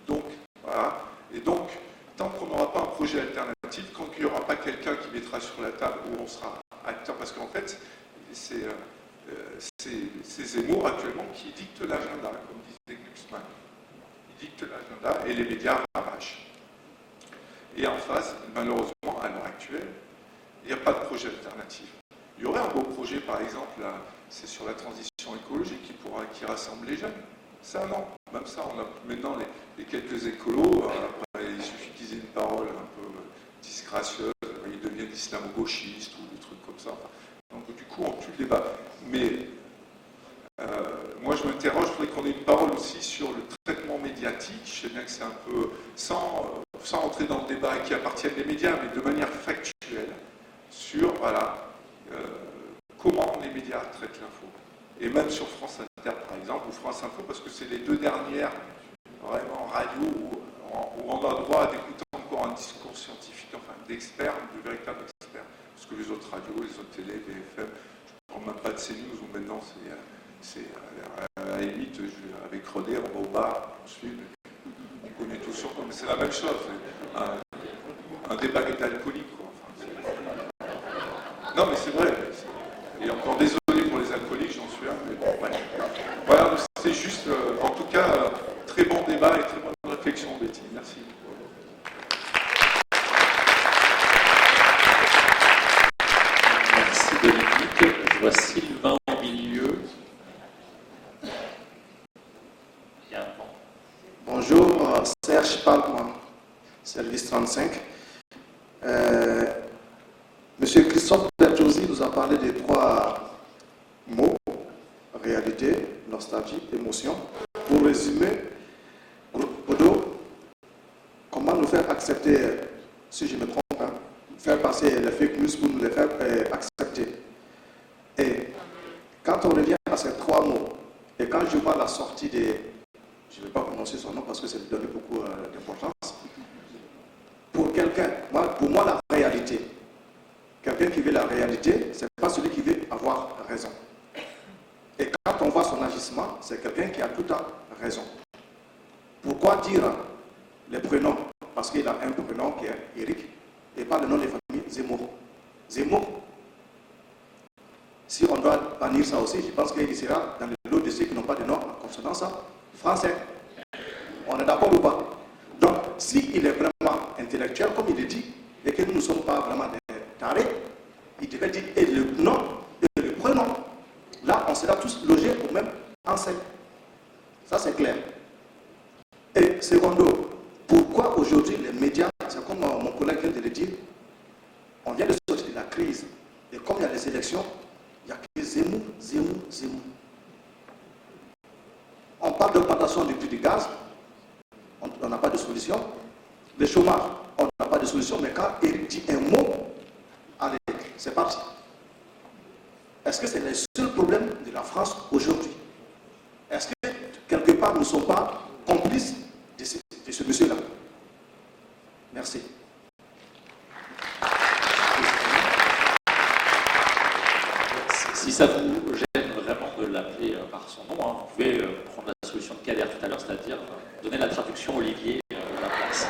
Donc, voilà. Et donc, tant qu'on n'aura pas un projet alternatif, quand il n'y aura pas quelqu'un qui mettra sur la table où on sera acteur, parce qu'en fait, c'est Zemmour actuellement qui dicte l'agenda, comme disait Glucksmann. Il dicte l'agenda et les médias rabâchent. Et en face, malheureusement, à l'heure actuelle, il n'y a pas de projet alternatif. Il y aurait un beau projet, par exemple, là, c'est sur la transition écologique qui rassemble les jeunes. Ça, non. Même ça, on a maintenant les quelques écolos, après, il suffit qu'ils aient une parole un peu disgracieuse, ils deviennent islamo-gauchistes ou des trucs comme ça. Donc du coup, on tue le débat. Mais moi, je m'interroge, je voudrais qu'on ait une parole aussi sur le traitement médiatique. Je sais bien que c'est un peu, sans entrer dans le débat qui appartiennent des médias, mais de manière factuelle, sur comment les médias traitent l'info. Et même sur France Inter, par exemple, ou France Info, parce que c'est les deux dernières vraiment radios où on a le droit d'écouter encore un discours scientifique, enfin d'experts, de véritables experts. Parce que les autres radios, les autres télé, BFM, je ne parle même pas de CNews, où maintenant c'est à la limite, avec René, on va au bar, on suit, on connaît tout sur quoi, mais c'est la même chose. Un débat d'alcoolique, quoi. Enfin, non, mais c'est vrai. Et encore désolé pour les alcooliques, j'en suis un, mais bon, ouais. Voilà, c'est juste, en tout cas, très bon débat et très bonne réflexion, Betty. Merci. Merci Dominique. Je vois Sylvain au milieu. Bien. Bonjour, Serge Palma, service 35. Monsieur Christophe Bertozzi nous a parlé des trois mots, réalité, nostalgie, émotion. Pour résumer, Bodo, comment nous faire accepter, si je me trompe, faire passer les fake news pour nous les faire accepter. Et quand on revient à ces trois mots, et quand je vois la sortie des... Je ne vais pas prononcer son nom parce que ça lui donne beaucoup d'importance. Pour moi, la réalité, quelqu'un qui veut la réalité, ce n'est pas celui qui veut avoir raison. Et quand on voit son agissement, c'est quelqu'un qui a tout à raison. Pourquoi dire les prénoms? Parce qu'il a un prénom qui est Eric, et pas le nom de famille Zemmour. Zemmour, Si on doit bannir ça aussi, je pense qu'il sera dans le lot de ceux qui n'ont pas de nom en consonance français. On est d'accord ou pas? Donc, s'il est vraiment intellectuel, comme il le dit, et que nous ne sommes pas vraiment des tarés, il devait dire et le nom et le prénom. Là, on sera tous logés au même enseigne. Ça, c'est clair. Et secondo, pourquoi aujourd'hui les médias, c'est comme mon collègue vient de le dire, on vient de sortir de la crise. Et comme il y a les élections, il n'y a que Zemmour. On parle d'augmentation du prix du gaz, on n'a pas de solution. Le chômage, on n'a pas de solution, mais quand Eric dit un mot, allez, c'est parti. Est-ce que c'est le seul problème de la France aujourd'hui? Est-ce que quelque part nous ne sommes pas complices de ce monsieur-là? Merci. Si ça vous gêne vraiment de l'appeler par son nom, hein, vous pouvez prendre la solution de Kader tout à l'heure, c'est-à-dire donner la traduction Olivier de la place.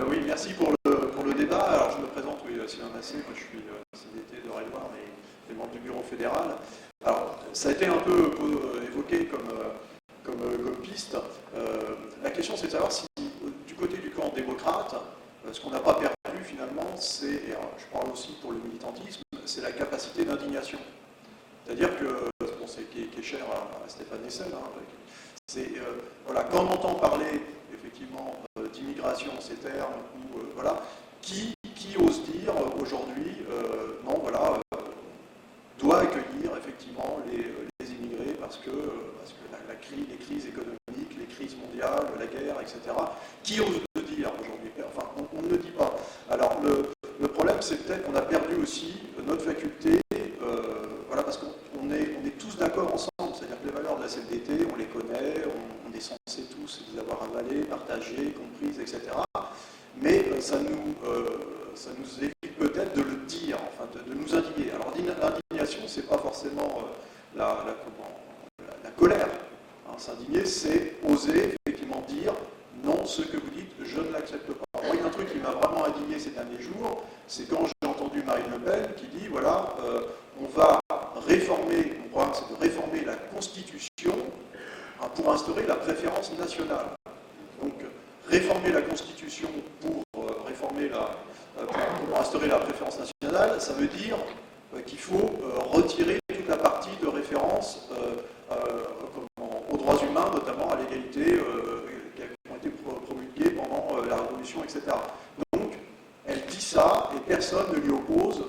Oui, merci pour le débat. Alors je me présente, oui, Sylvain Massé, moi je suis CDT de Railloire et membre du bureau fédéral. Alors ça a été un peu évoqué comme piste. La question c'est de savoir si du côté du camp démocrate, ce qu'on n'a pas perdu finalement, c'est, et je parle aussi pour le militantisme, c'est la capacité d'indignation. C'est-à-dire que, bon, c'est qui est cher à Stéphane Hessel, hein, c'est, voilà, quand on entend parler effectivement d'immigration en ces termes, ou voilà, qui ose dire aujourd'hui, non, voilà, doit accueillir effectivement les immigrés parce que les crises économiques, les crises mondiales, la guerre, etc. Qui ose le dire aujourd'hui? Enfin, on ne le dit pas. Alors, le problème, c'est peut-être qu'on a perdu aussi notre faculté, voilà, parce qu'on est tous d'accord ensemble, c'est-à-dire que les valeurs de la CFDT, on les connaît, on est censé tous les avoir avalées, partagées, comprises, etc. Mais ça nous évite peut-être de le dire, enfin de nous indigner. Alors l'indignation, c'est pas forcément la colère. Hein, s'indigner, c'est oser effectivement dire non, ce que vous dites, je ne l'accepte pas. Moi, il y a un truc qui m'a vraiment indigné ces derniers jours, c'est quand j'ai entendu Marine Le Pen qui dit voilà, on va réformer, mon programme c'est de réformer la Constitution pour instaurer la préférence nationale. Donc, réformer la Constitution pour instaurer la préférence nationale, ça veut dire qu'il faut retirer toute la partie de référence aux droits humains, notamment à l'égalité qui ont été promulguées pendant la Révolution, etc. Donc, elle dit ça et personne ne lui oppose,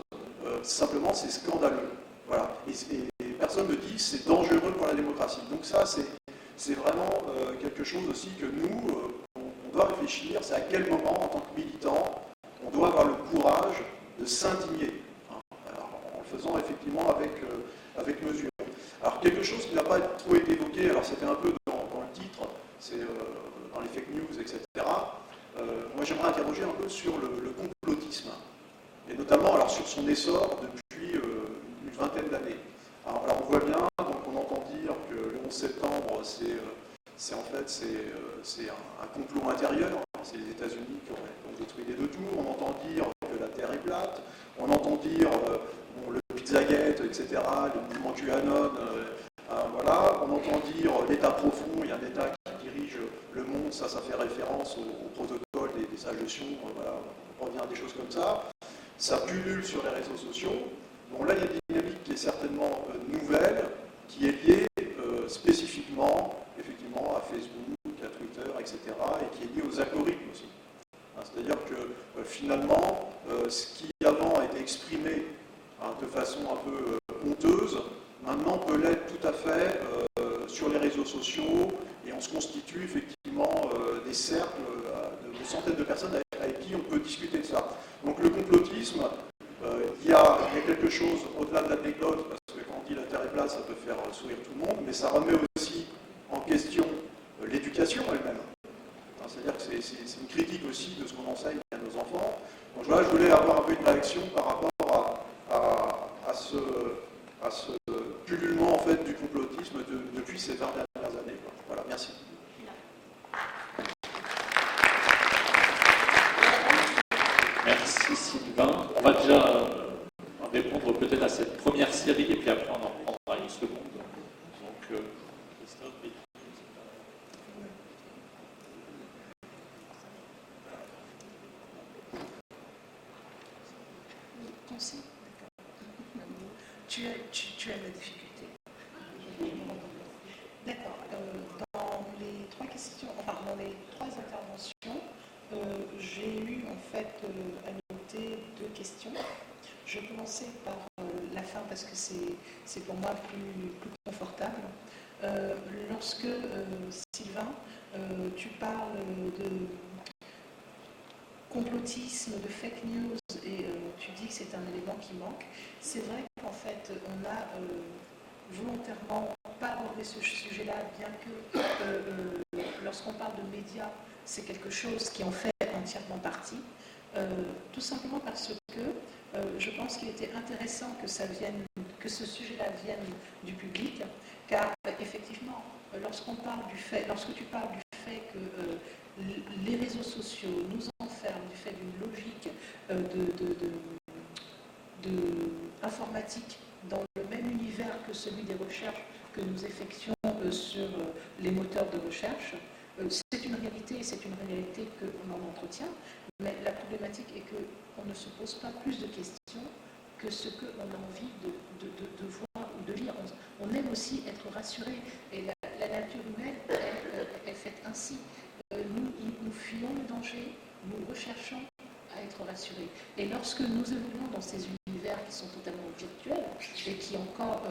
simplement c'est scandaleux. Voilà. Et personne ne dit c'est dangereux pour la démocratie. Donc ça, c'est vraiment quelque chose aussi que nous, on doit réfléchir, c'est à quel moment, en tant que militant, on doit avoir le courage de s'indigner, hein, en le faisant effectivement avec mesure. Alors quelque chose qui n'a pas trop été évoqué, alors c'était un peu dans le titre, c'est dans les fake news, etc. Moi j'aimerais interroger un peu sur le complotisme, et notamment alors, sur son essor depuis une vingtaine d'années. Alors on voit bien, donc on entend dire que le 11 septembre, c'est un complot intérieur, c'est les États-Unis qui ont détruit les deux tours, on entend dire que la Terre est plate, on entend dire le Pizzagate, etc., le mouvement QAnon, voilà, on entend dire l'État profond, il y a un État qui dirige le monde, ça fait référence au protocole des sages de Sion, voilà, on revient à des choses comme ça, ça pullule sur les réseaux sociaux. Bon, là, il y a une dynamique qui est certainement nouvelle, qui est liée spécifiquement, effectivement, à Facebook, à Twitter, etc., et qui est liée aux algorithmes aussi. C'est-à-dire que finalement, ce qui avant a été exprimé de façon un peu honteuse, maintenant peut l'être tout à fait sur les réseaux sociaux, et on se constitue effectivement des cercles de centaines de personnes avec qui on peut discuter de ça. Donc le complotisme, il y a quelque chose au-delà de l'anecdote, parce que quand on dit la Terre est plate, ça peut faire sourire tout le monde, mais ça remet aussi en question l'éducation elle-même. C'est-à-dire que c'est une critique aussi de ce qu'on enseigne à nos enfants. Donc voilà, je voulais avoir un peu une réaction par rapport à ce pullulement en fait, du complotisme depuis ces 20 dernières années. Voilà, merci. Merci Sylvain. On va déjà répondre peut-être à cette première série et puis après on en prendra une seconde. Donc, Christophe. Tu as la difficulté. D'accord. Dans les trois questions, enfin dans les trois interventions, j'ai eu en fait à noter deux questions. Je vais commencer par la fin parce que c'est pour moi plus confortable. Lorsque, Sylvain, tu parles de complotisme, de fake news, et tu dis que c'est un élément qui manque, c'est vrai qu'en fait, on a volontairement pas abordé ce sujet-là, bien que lorsqu'on parle de médias, c'est quelque chose qui en fait entièrement partie, tout simplement parce que je pense qu'il était intéressant que ce sujet-là vienne du public, car effectivement, lorsque tu parles du fait que les réseaux sociaux nous enferment du fait d'une logique informatique dans le même univers que celui des recherches que nous effectuons sur les moteurs de recherche, c'est une réalité et c'est une réalité qu'on en entretient, mais la problématique est qu'on ne se pose pas plus de questions que ce qu'on a envie de voir ou de lire. On aime aussi être rassuré, et la nature humaine est faite ainsi. Nous fuyons le danger, nous recherchons à être rassurés. Et lorsque nous évoluons dans ces univers qui sont totalement virtuels et qui encore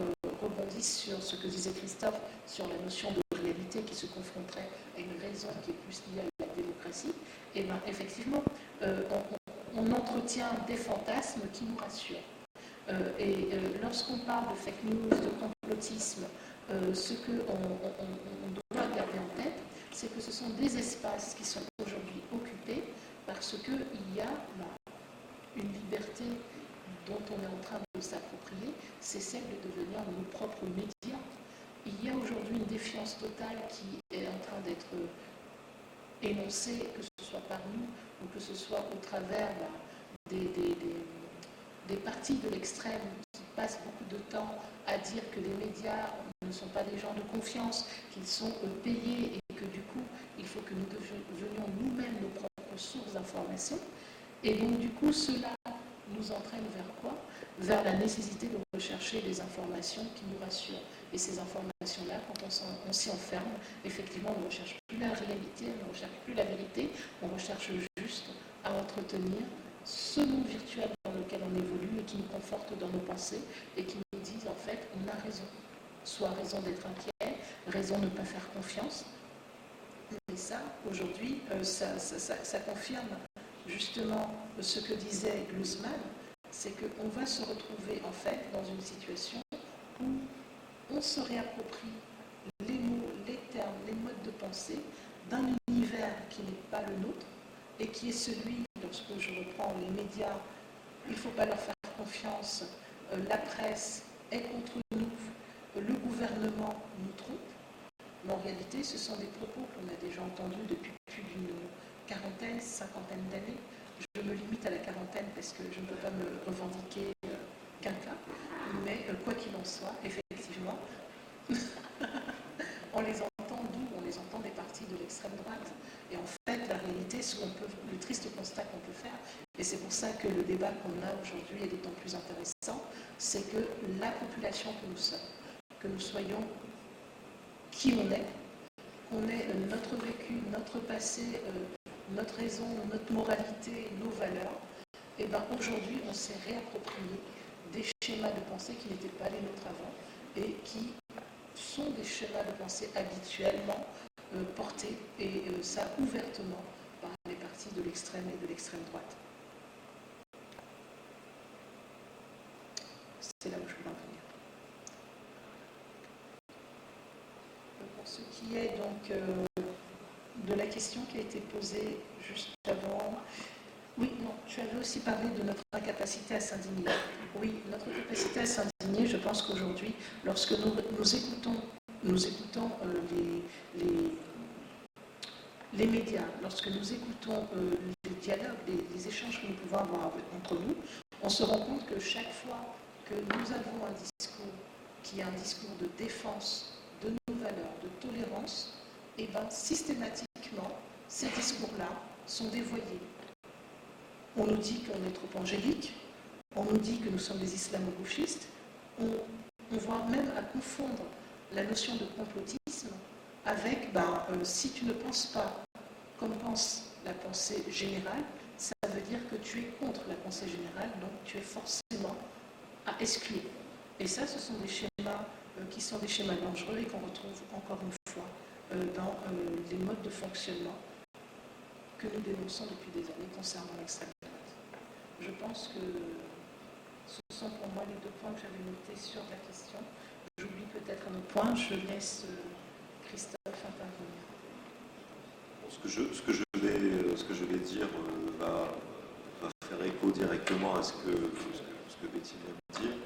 rebondissent sur ce que disait Christophe, sur la notion de réalité qui se confronterait à une raison qui est plus liée à la démocratie, et bien effectivement, on entretient des fantasmes qui nous rassurent. Lorsqu'on parle de fake news, de complotisme, ce qu'on doit garder en tête, c'est que ce sont des espaces qui sont aujourd'hui occupés parce qu'il y a une liberté dont on est en train de s'approprier, c'est celle de devenir nos propres médias. Il y a aujourd'hui une défiance totale qui est en train d'être énoncée, que ce soit par nous ou que ce soit au travers des partis de l'extrême qui passent beaucoup de temps à dire que les médias ne sont pas des gens de confiance, qu'ils sont payés et que du coup, il faut que nous devenions nous-mêmes nos propres sources d'information. Et donc du coup, cela nous entraîne vers quoi? Vers la nécessité de rechercher des informations qui nous rassurent. Et ces informations-là, quand on s'y enferme, effectivement, on ne recherche plus la réalité, on ne recherche plus la vérité, on recherche juste à entretenir ce monde virtuel dans lequel on évolue et qui nous conforte dans nos pensées et qui nous disent en fait on a raison, soit raison d'être inquiet, raison de ne pas faire confiance. Et ça, aujourd'hui, ça confirme justement ce que disait Glusman, c'est qu'on va se retrouver en fait dans une situation où on se réapproprie les mots, les termes, les modes de pensée d'un univers qui n'est pas le nôtre et qui est celui, lorsque je reprends les médias, il ne faut pas leur faire confiance, la presse est contre nous, le gouvernement nous trompe, mais en réalité ce sont des propos qu'on a déjà entendus depuis plus d'une quarantaine, cinquantaine d'années. Je me limite à la quarantaine parce que je ne peux pas me revendiquer qu'un cas, mais quoi qu'il en soit, effectivement, on les entend d'où? On les entend des partis de l'extrême droite. Et en fait, la réalité, le triste constat qu'on peut faire, et c'est pour ça que le débat qu'on a aujourd'hui est d'autant plus intéressant, c'est que la population que nous sommes, que nous soyons qui on est, qu'on ait notre vécu, notre passé, notre raison, notre moralité, nos valeurs, et bien aujourd'hui, on s'est réapproprié des schémas de pensée qui n'étaient pas les nôtres avant et qui sont des schémas de pensée habituellement portés, et ça ouvertement, par les partis de l'extrême et de l'extrême droite. C'est là où je veux en venir. Pour ce qui est donc de la question qui a été posée juste avant, oui, non, tu avais aussi parlé de notre incapacité à s'indigner. Oui, notre capacité à s'indigner, je pense qu'aujourd'hui, lorsque nous écoutons les médias, lorsque nous écoutons les dialogues, les échanges que nous pouvons avoir entre nous, on se rend compte que chaque fois que nous avons un discours qui est un discours de défense de nos valeurs, de tolérance, et bien systématiquement, ces discours-là sont dévoyés. On nous dit qu'on est trop angélique, on nous dit que nous sommes des islamo-gauchistes, on voit même à confondre la notion de complotisme avec si tu ne penses pas comme pense la pensée générale, ça veut dire que tu es contre la pensée générale, donc tu es forcément à exclure. Et ça, ce sont des schémas qui sont des schémas dangereux et qu'on retrouve encore une fois dans les modes de fonctionnement que nous dénonçons depuis des années concernant l'extrême droite. Je pense que ce sont pour moi les 2 points que j'avais notés sur la question. J'oublie peut-être un autre point, je laisse Christophe intervenir. Bon, ce que je vais dire va faire écho directement à ce que Betty vient de dire.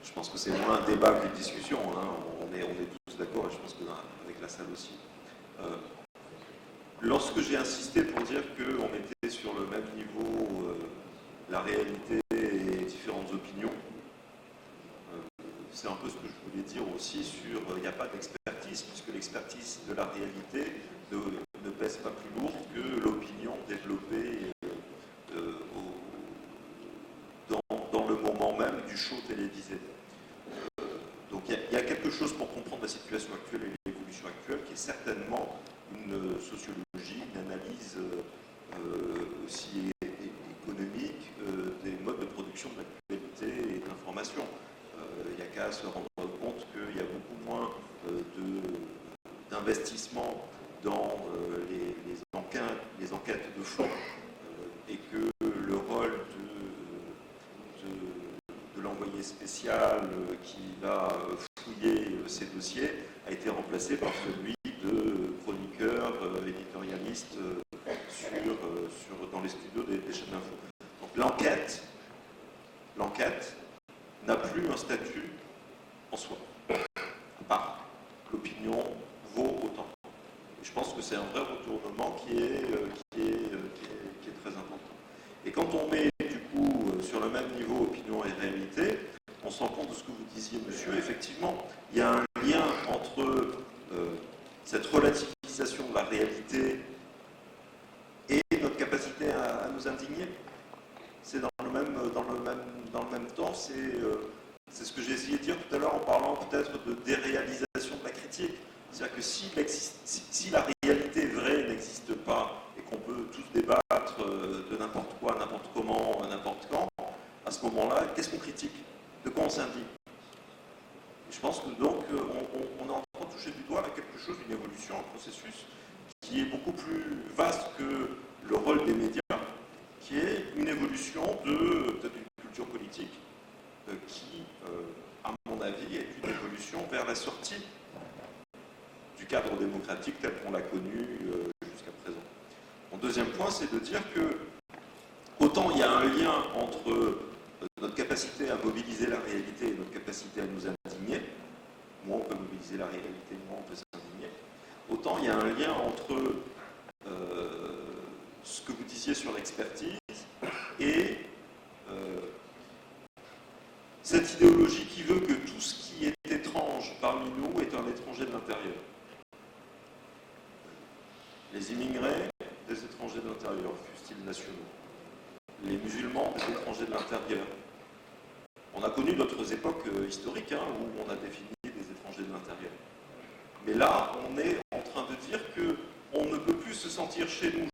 Je pense que c'est moins un débat qu'une discussion. Hein. On est tous d'accord, et je pense que avec la salle aussi. Lorsque j'ai insisté pour dire qu'on était sur le même niveau, la réalité et différentes opinions, c'est un peu ce que je voulais dire aussi sur il n'y a pas d'expertise, puisque l'expertise de la réalité ne pèse pas plus lourd que l'opinion développée dans le moment même du show télévisé. Donc il y a quelque chose pour comprendre la situation actuelle et l'évolution actuelle qui est certainement une sociologie, une analyse aussi économique des modes de production de l'actualité et de l'information. Il n'y a qu'à se rendre compte qu'il y a beaucoup moins d'investissement dans les enquêtes de fond et que le rôle de l'envoyé spécial qui va fouiller ces dossiers a été remplacé par celui de chroniqueur, éditorialiste dans les studios des chaînes d'info. Donc l'enquête n'a plus un statut en soi, à part l'opinion vaut autant. Et je pense que c'est un vrai retournement qui est très important. Et quand on met du coup sur le même niveau opinion et réalité, on se rend compte de ce que vous disiez, monsieur. Effectivement, il y a un lien entre cette relativisation de la réalité et notre capacité à nous indigner. C'est dans le même temps, c'est ce que j'ai essayé de dire tout à l'heure en parlant peut-être de déréalisation de la critique. C'est-à-dire que si la réalité vraie n'existe pas et qu'on peut tous débattre de n'importe quoi, n'importe comment, n'importe quand, à ce moment-là, qu'est-ce qu'on critique? De quoi on s'indigne? Je pense que donc on est en train de toucher du doigt à quelque chose, une évolution, un processus qui est beaucoup plus vaste que le rôle des médias, qui est une évolution de peut-être une culture politique qui, à mon avis, est une évolution vers la sortie du cadre démocratique tel qu'on l'a connu jusqu'à présent. Mon deuxième point, c'est de dire que autant il y a un lien entre notre capacité à mobiliser la réalité et notre capacité à nous indigner, moins on peut mobiliser la réalité, moins on peut s'indigner, autant il y a un lien entre ce que vous disiez sur l'expertise et cette idéologie qui veut que tout ce qui est étrange parmi nous est un étranger de l'intérieur. Les immigrés, des étrangers de l'intérieur, fussent-ils nationaux. Les musulmans, des étrangers de l'intérieur. On a connu d'autres époques historiques où on a défini des étrangers de l'intérieur. Mais là, on est en train de dire qu'on ne peut plus se sentir chez nous,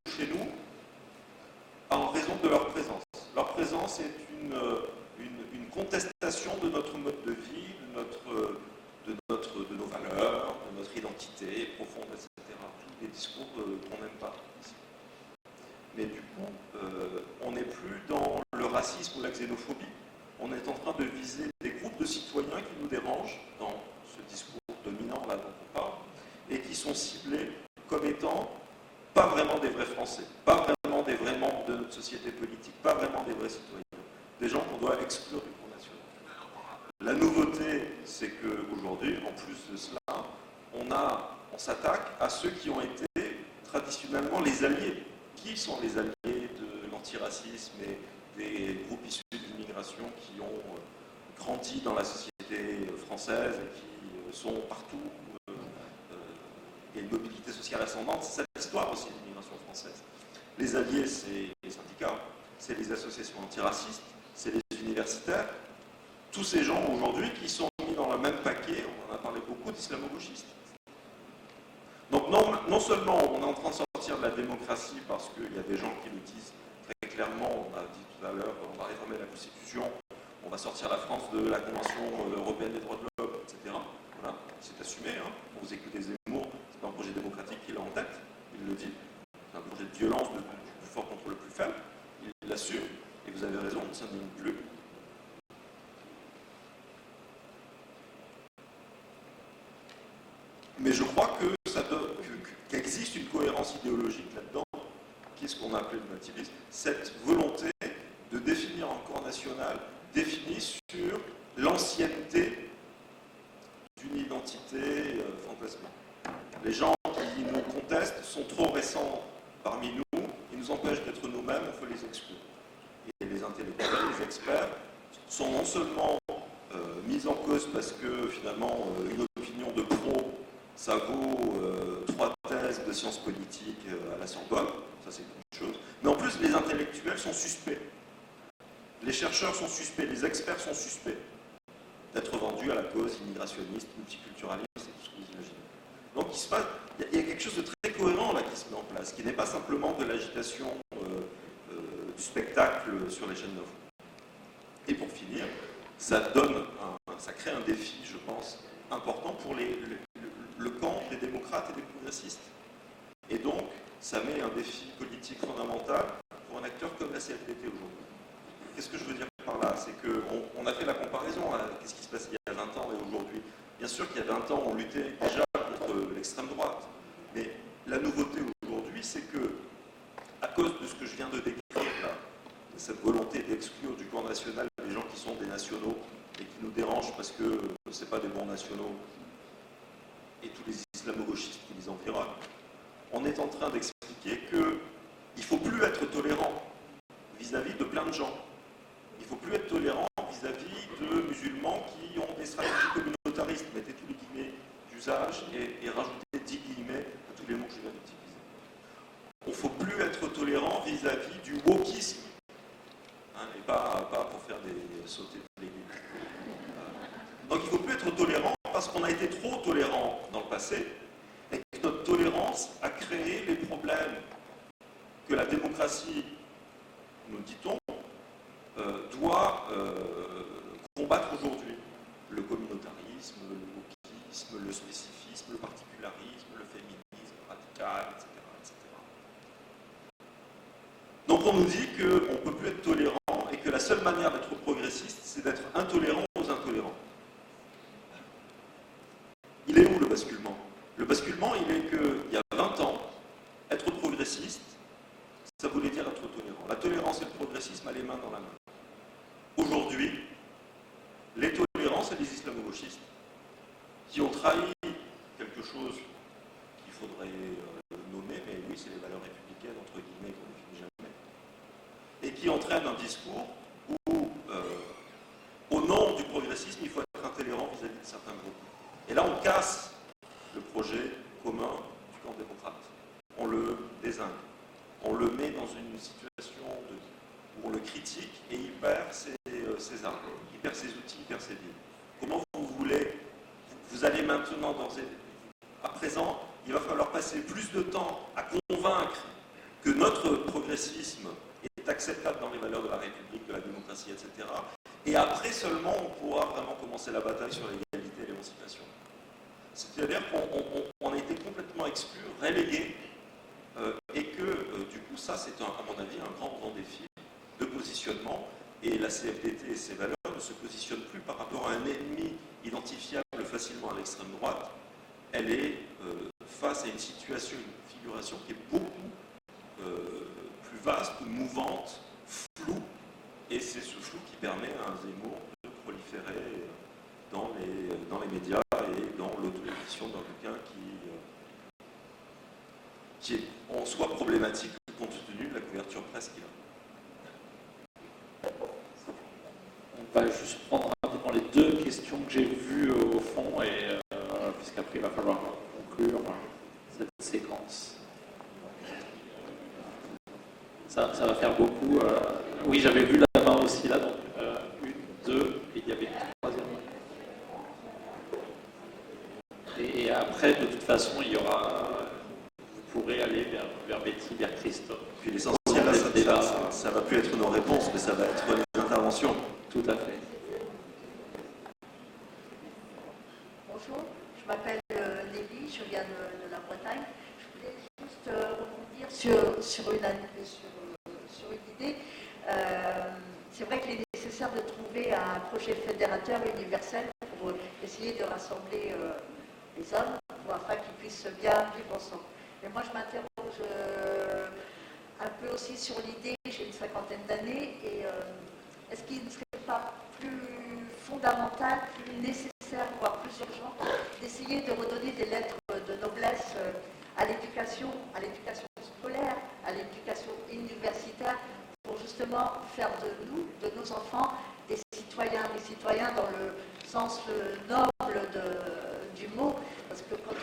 en raison de leur présence. Leur présence est une contestation de notre mode de vie, de nos valeurs, de notre identité profonde, etc. Tous les discours qu'on n'aime pas ici. Mais du coup, on n'est plus dans le racisme ou la xénophobie. On est en train de viser des groupes de citoyens qui nous dérangent dans ce discours dominant là dont on parle, et qui sont ciblés comme étant pas vraiment des vrais Français, pas vraiment des vrais membres de notre société politique, pas vraiment des vrais citoyens, des gens qu'on doit exclure du Front National. La nouveauté, c'est qu'aujourd'hui, en plus de cela, on s'attaque à ceux qui ont été traditionnellement finalement les alliés. Qui sont les alliés de l'antiracisme et des groupes issus de l'immigration qui ont grandi dans la société française et qui sont partout? Il y a une mobilité sociale ascendante. C'est cette histoire aussi de l'immigration française. Les alliés, c'est les syndicats, c'est les associations antiracistes, c'est les universitaires. Tous ces gens aujourd'hui qui sont mis dans le même paquet, on en a parlé beaucoup, d'islamo-gauchistes. Donc non seulement on est en train de sortir de la démocratie parce qu'il y a des gens qui le disent très clairement, on a dit tout à l'heure, on va réformer la Constitution, on va sortir la France de la Convention européenne des droits de l'homme, etc. Voilà, c'est assumé, hein. Vous écoutez Zemmour, c'est pas un projet démocratique qu'il a en tête, il le dit. C'est un projet de violence du plus fort contre le plus faible, il l'assume, et vous avez raison, ça ne s'indigne plus. Mais je crois qu'il existe une cohérence idéologique là-dedans, qui est ce qu'on a appelé le nativisme, cette volonté de définir un corps national défini sur l'ancienneté d'une identité fantasmée. Les gens qui nous contestent sont trop récents parmi nous, ils nous empêchent d'être nous-mêmes, il faut les exclure. Et les intellectuels, les experts, sont non seulement mis en cause parce que finalement une opinion de pro, ça vaut 3 thèses de sciences politiques à la Sorbonne, ça c'est une chose, mais en plus les intellectuels sont suspects. Les chercheurs sont suspects, les experts sont suspects d'être vendus à la cause immigrationniste, multiculturaliste, c'est tout ce que vous imaginez. Donc il y a quelque chose de très cohérent là qui se met en place, qui n'est pas simplement de l'agitation du spectacle sur les chaînes d'info. Et pour finir, ça crée un défi, je pense, important pour le camp des démocrates et des progressistes. Et donc, ça met un défi politique fondamental pour un acteur comme la CFDT aujourd'hui. Qu'est-ce que je veux dire par là? C'est qu'on a fait la comparaison à qu'est-ce qui se passait il y a 20 ans et aujourd'hui. Bien sûr qu'il y a 20 ans, on luttait déjà contre l'extrême droite. Mais la nouveauté aujourd'hui, c'est que, à cause de ce que je viens de décrire là, de cette volonté d'exclure du camp national les gens qui sont des nationaux et qui nous dérangent parce que ce n'est pas des bons nationaux, et tous les islamo-gauchistes qui les environnent, on est en train d'expliquer qu'il ne faut plus être tolérant vis-à-vis de plein de gens. Il ne faut plus être tolérant vis-à-vis de musulmans qui ont des stratégies communautaristes. Mettez tous les guillemets d'usage et rajoutez 10 guillemets à tous les mots que je viens d'utiliser. Il ne faut plus être tolérant vis-à-vis du wokisme. Hein, et pas pour faire sauter tous les guillemets. Donc il ne faut plus être tolérant parce qu'on a été trop tolérant dans le passé et que notre tolérance a créé les problèmes que la démocratie, nous dit-on, doit combattre aujourd'hui. Le communautarisme, le wokisme, le spécifisme, le particularisme, le féminisme radical, etc., etc. Donc on nous dit qu'on ne peut plus être tolérant et que la seule manière d'être progressiste, c'est d'être intolérant aux intolérants. Il est où le basculement? Le basculement, il est qu'il y a 20 ans, être progressiste, ça voulait dire être tolérant. La tolérance et le progressisme allaient main dans la main. Aujourd'hui, les tolérants, c'est les islamo-gauchistes qui ont trahi quelque chose qu'il faudrait nommer, mais oui, c'est les valeurs républicaines, entre guillemets, qu'on ne finit jamais, et qui entraînent un discours où, au nom du progressisme, il faut être intolérant vis-à-vis de certains groupes. Et là, on casse le projet commun du camp démocrate. On le désingue. On le met dans une situation où on le critique et il perd ses armes, il perd ses outils, il perd ses villes. Comment vous voulez, vous allez maintenant, à présent, il va falloir passer plus de temps à convaincre que notre progressisme est acceptable dans les valeurs de la République, de la démocratie, etc. Et après seulement, on pourra vraiment commencer la bataille sur l'égalité et l'émancipation. C'est-à-dire qu'on a été complètement exclus, relégués, et que du coup, ça, c'est à mon avis un grand défi de positionnement. Et la CFDT et ses valeurs ne se positionnent plus par rapport à un ennemi identifiable facilement à l'extrême droite. Elle est face à une situation, une configuration qui est beaucoup plus vaste, mouvante, floue. Et c'est ce flou qui permet à un Zemmour de proliférer dans les médias et dans l'auto-édition d'un bouquin qui est en soi problématique compte tenu de la couverture presse qu'il a. On va juste prendre rapidement les deux questions que j'ai vues au fond, et puisqu'après il va falloir conclure cette séquence. Ça va faire beaucoup. Oui, j'avais vu la main aussi là, donc une, deux, et il y avait une troisième. Et après, de toute façon, il y aura. Vous pourrez aller vers Betty, vers Christophe. Puis l'essentiel, là, ça va plus être nos réponses, mais ça va être les interventions. Tout à fait. Bonjour, je m'appelle Nelly, je viens de la Bretagne. Je voulais juste rebondir sur une idée. C'est vrai qu'il est nécessaire de trouver un projet fédérateur universel pour essayer de rassembler les hommes afin qu'ils puissent bien vivre ensemble. Mais moi, je m'interroge un peu aussi sur l'idée, j'ai une 50aine d'années, et est-ce qu'il ne serait pas plus fondamental, plus nécessaire, voire plus urgent, d'essayer de redonner des lettres de noblesse à l'éducation scolaire, à l'éducation universitaire, pour justement faire de nos enfants des citoyens dans le sens noble du mot, parce que quand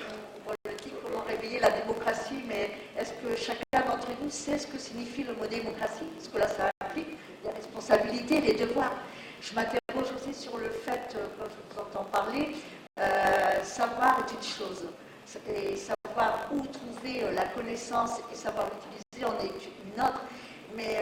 on le dit, comment réveiller la démocratie, mais est-ce que chacun d'entre nous sait ce que signifie le mot démocratie? Parce que là, ça implique les responsabilités, les devoirs. Je m'interroge aussi sur le fait, quand je vous entends parler, savoir est une chose, et savoir où trouver la connaissance et savoir l'utiliser en est une autre. Mais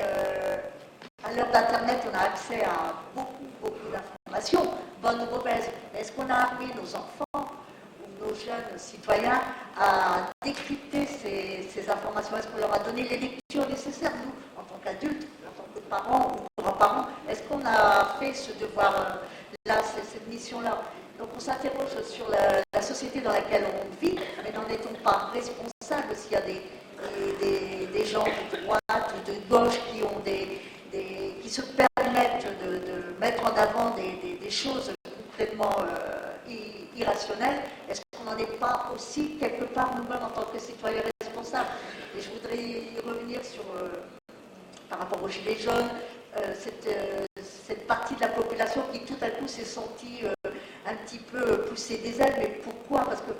à l'heure d'Internet, on a accès à beaucoup d'informations, bonnes ou mauvaises. Est-ce qu'on a armé nos enfants ou nos jeunes citoyens à décrypter ces informations? Est-ce qu'on leur a donné les lectures nécessaires, nous, en tant qu'adultes, en tant que parents ou grands-parents? Est-ce qu'on a fait ce devoir-là, cette mission-là? Donc on s'interroge sur la société dans laquelle on vit, mais n'en est-on pas responsable s'il y a des gens de droite ou de gauche qui se permettent de mettre en avant des choses complètement irrationnelles? Est-ce qu'on n'en est pas aussi quelque part nous-mêmes en tant que citoyens responsables? Et je voudrais y revenir sur, par rapport aux Gilets jaunes, cette partie de la population qui tout à coup s'est sentie un petit peu pousser des ailes. Mais pourquoi? Parce que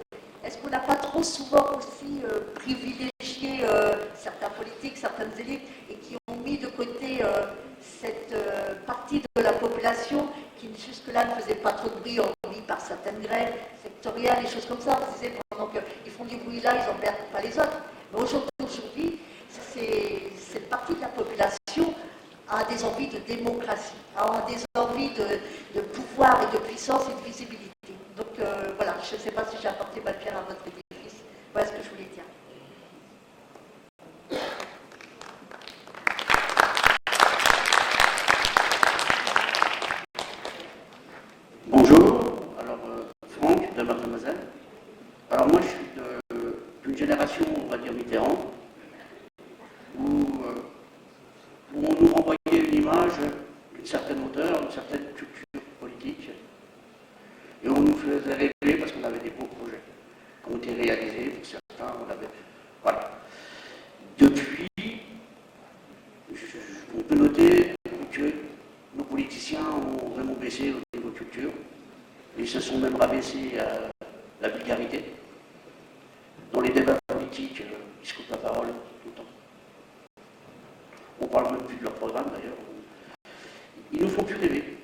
est-ce qu'on n'a pas trop souvent aussi privilégié certains politiques, certaines élites, et qui ont mis de côté cette partie de la population qui jusque-là ne faisait pas trop de bruit, hormis par certaines grèves sectorielles, des choses comme ça? On se disait, pendant qu'ils font du bruit là, ils n'emmerdent pas les autres. Mais aujourd'hui, cette partie de la population a des envies de démocratie, a des envies de pouvoir et de puissance et de visibilité. Donc voilà, je ne sais pas si j'ai apporté ma pierre à votre édifice. Voilà ce que je voulais dire. Bonjour, alors Franck de Mademoiselle. Alors moi je suis d'une génération, on va dire Mitterrand, où on nous renvoyait une image d'une certaine hauteur, d'une certaine culture politique, et on nous faisait rêver parce qu'on avait des beaux projets qui ont été réalisés, pour certains, on avait... Voilà. Depuis, on peut noter que nos politiciens ont vraiment baissé au niveau culture, ils se sont même rabaissés à la vulgarité. Dans les débats politiques, ils se coupent la parole tout le temps. On parle même plus de leur programme d'ailleurs. Ils nous font plus rêver.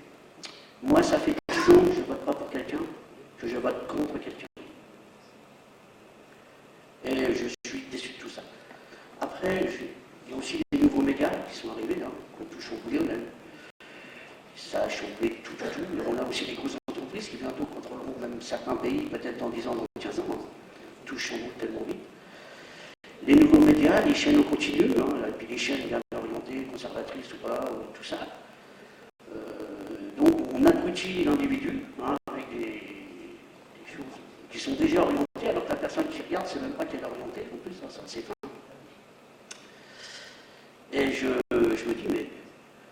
Moi, ça fait 10 ans que je ne vote pas pour quelqu'un, que je vote contre quelqu'un. Et je suis déçu de tout ça. Après, il y a aussi les nouveaux médias qui sont arrivés, qui ont tout chamboulé même. Ça a chamboulé tout. On a aussi des grosses entreprises qui bientôt contrôleront même certains pays, peut-être dans 10 ans, dans 15 ans. Tout chamboule tellement vite. Les nouveaux médias, les chaînes en continu, et puis les chaînes bien orientées, conservatrices ou pas, tout ça. Donc on abrutit l'individu avec des choses qui sont déjà orientées, alors que la personne qui regarde ne sait même pas qu'elle est orientée, en plus, ça c'est fin. Et je me dis, mais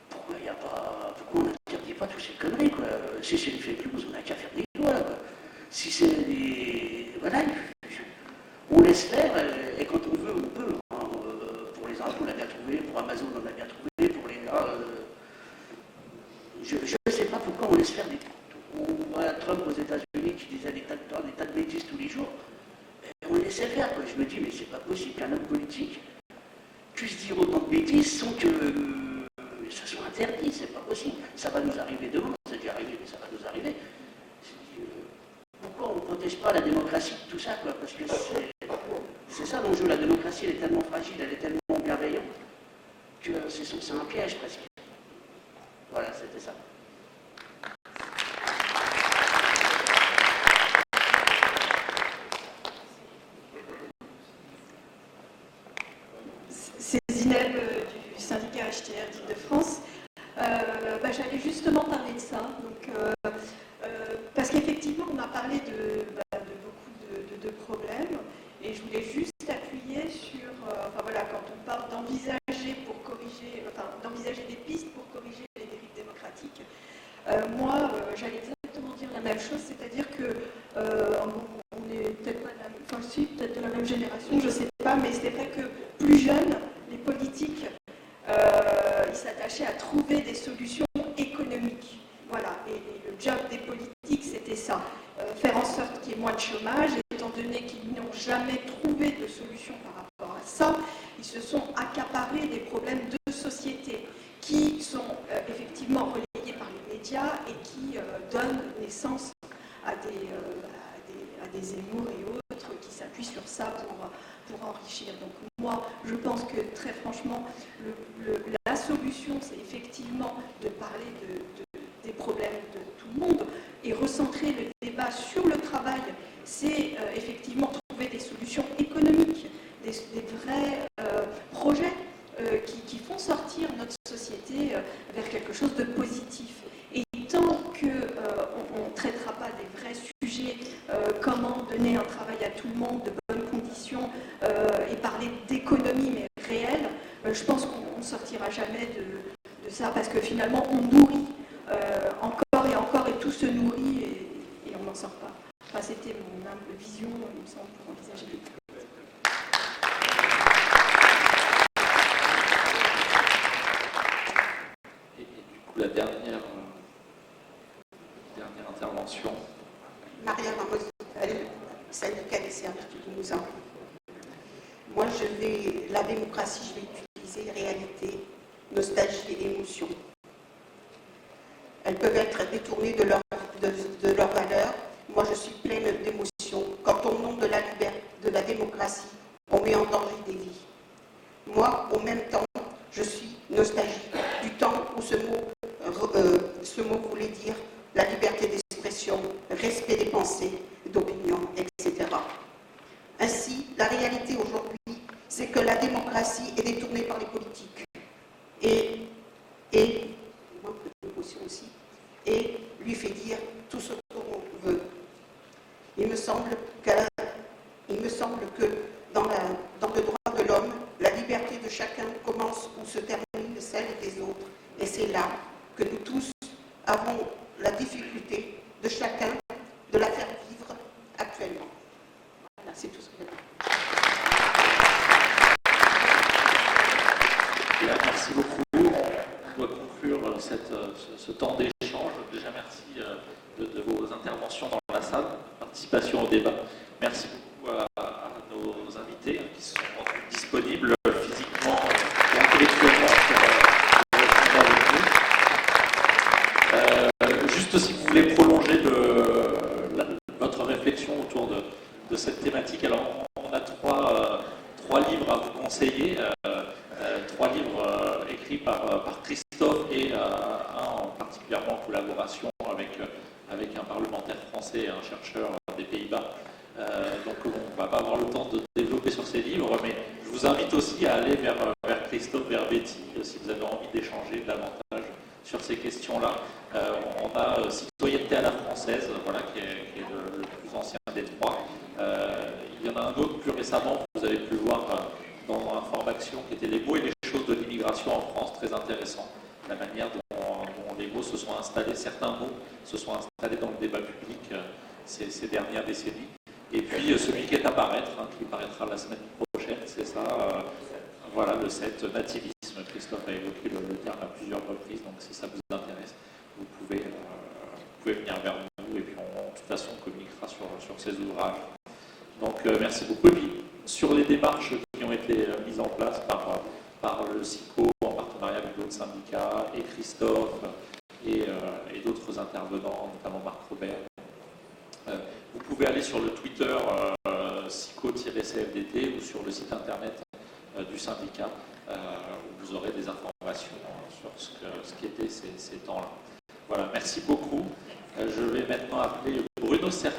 pourquoi on n'interdit pas toutes ces conneries, quoi? Si c'est des fake news, on n'a qu'à faire des lois, quoi. Si c'est des... Voilà, on laisse faire, et quand on veut, on je ne sais pas pourquoi on laisse faire des... On voit Trump aux États-Unis qui disait des tas de bêtises tous les jours. Et on laissait faire, quoi. Je me dis, mais c'est pas possible qu'un homme politique puisse dire autant de bêtises sans que ça soit interdit. C'est pas possible. Ça va nous arriver demain. C'est déjà arrivé, mais ça va nous arriver. Pourquoi on ne protège pas la démocratie de tout ça, quoi? Parce que c'est ça l'enjeu. La démocratie, elle est tellement fragile, elle est tellement bienveillante que c'est un piège presque. Voilà, c'était ça. C'est Zineb du syndicat HTR d'Île-de-France. J'allais justement parler de ça. Donc, parce qu'effectivement, on a parlé de beaucoup de problèmes. Et je voulais juste appuyer sur, quand on parle d'envisager des pistes pour corriger les dérives démocratiques. J'allais exactement dire la même chose, c'est-à-dire que on est peut-être pas peut-être de la même génération, je ne sais pas, mais c'est vrai que plus jeunes, les politiques, ils s'attachaient à trouver des solutions économiques. Voilà, et le job des politiques, c'était ça, faire en sorte qu'il y ait moins de chômage, étant donné qu'ils n'ont jamais trouvé de solution par rapport à ça, ils se sont accaparés des problèmes de société qui sont effectivement relayés par les médias et qui donnent naissance à des Zemmour et autres qui s'appuient sur ça pour enrichir. Donc moi, je pense que très franchement, la solution, c'est effectivement de parler des problèmes de tout le monde et recentrer le débat sur le travail. C'est effectivement trouver des solutions économiques, des vrais projets qui font sortir notre société vers quelque chose de positif. Et tant qu'on ne traitera pas des vrais sujets, comment donner un travail à tout le monde, de bonnes conditions, et parler d'économie mais réelle, je pense qu'on ne sortira jamais de ça, parce que finalement on nourrit encore et tout se nourrit et on n'en sort pas. Enfin, c'était mon humble vision, il me semble, pour envisager les trucs. Et du coup, la dernière intervention. Maria Ramos, syndicat des services du Limousin. Moi, la démocratie, je vais utiliser réalité, nostalgie et émotion. Elles peuvent être détournées de leur valeur. Moi, je suis pleine d'émotions. Quand au nom de la démocratie, on met en danger des vies. Moi, en même temps, je suis nostalgique du temps où ce mot voulait dire la liberté d'expression, respect des pensées, d'opinion, etc. Ainsi, la réalité aujourd'hui, c'est que la démocratie est détournée par les politiques et lui fait dire tout ce qu'on veut. Il me semble que dans le droit de l'homme, la liberté de chacun commence où se termine celle des autres. Et c'est là que nous tous avons la difficulté de chacun de la faire vivre actuellement. Voilà, c'est tout ce que je veux dire. Bien, merci beaucoup. On doit conclure ce temps d'échange. Déjà, merci de vos interventions dans la salle, participation au débat. Merci beaucoup à nos invités qui sont disponibles physiquement et intellectuellement pour répondre avec nous. Juste si vous voulez prolonger votre réflexion autour de cette thématique, alors on a trois livres à vous conseiller. 3 livres écrits par Christophe et un particulièrement en collaboration avec un parlementaire français et un chercheur des Pays-Bas. Donc on ne va pas avoir le temps de développer sur ces livres, mais je vous invite aussi à aller vers Christophe, vers Betty, si vous avez envie d'échanger davantage sur ces questions-là. On a Citoyenneté à la française, voilà, qui est le plus ancien des 3. Il y en a un autre plus récemment, vous avez pu le voir dans Information, qui était les mots et les choses de l'immigration en France, très intéressant. La manière dont les mots se sont installés, certains mots se sont installés dans le débat public ces dernières décennies. Et puis celui qui est à paraître, qui paraîtra la semaine prochaine, c'est ça, voilà, le 7, nativisme. Christophe a évoqué le terme à plusieurs reprises, donc si ça vous intéresse, vous pouvez venir vers nous et puis de toute façon on communiquera sur ces ouvrages. Donc merci beaucoup. Et puis, sur les démarches qui ont été mises en place par le SICO en partenariat avec d'autres syndicats et Christophe et d'autres intervenants, notamment Marc Robert, vous pouvez aller sur le Twitter SICO-CFDT ou sur le site internet du syndicat où vous aurez des informations sur ce qu'étaient ces temps-là. Voilà, merci beaucoup. Je vais maintenant appeler Bruno Serpent.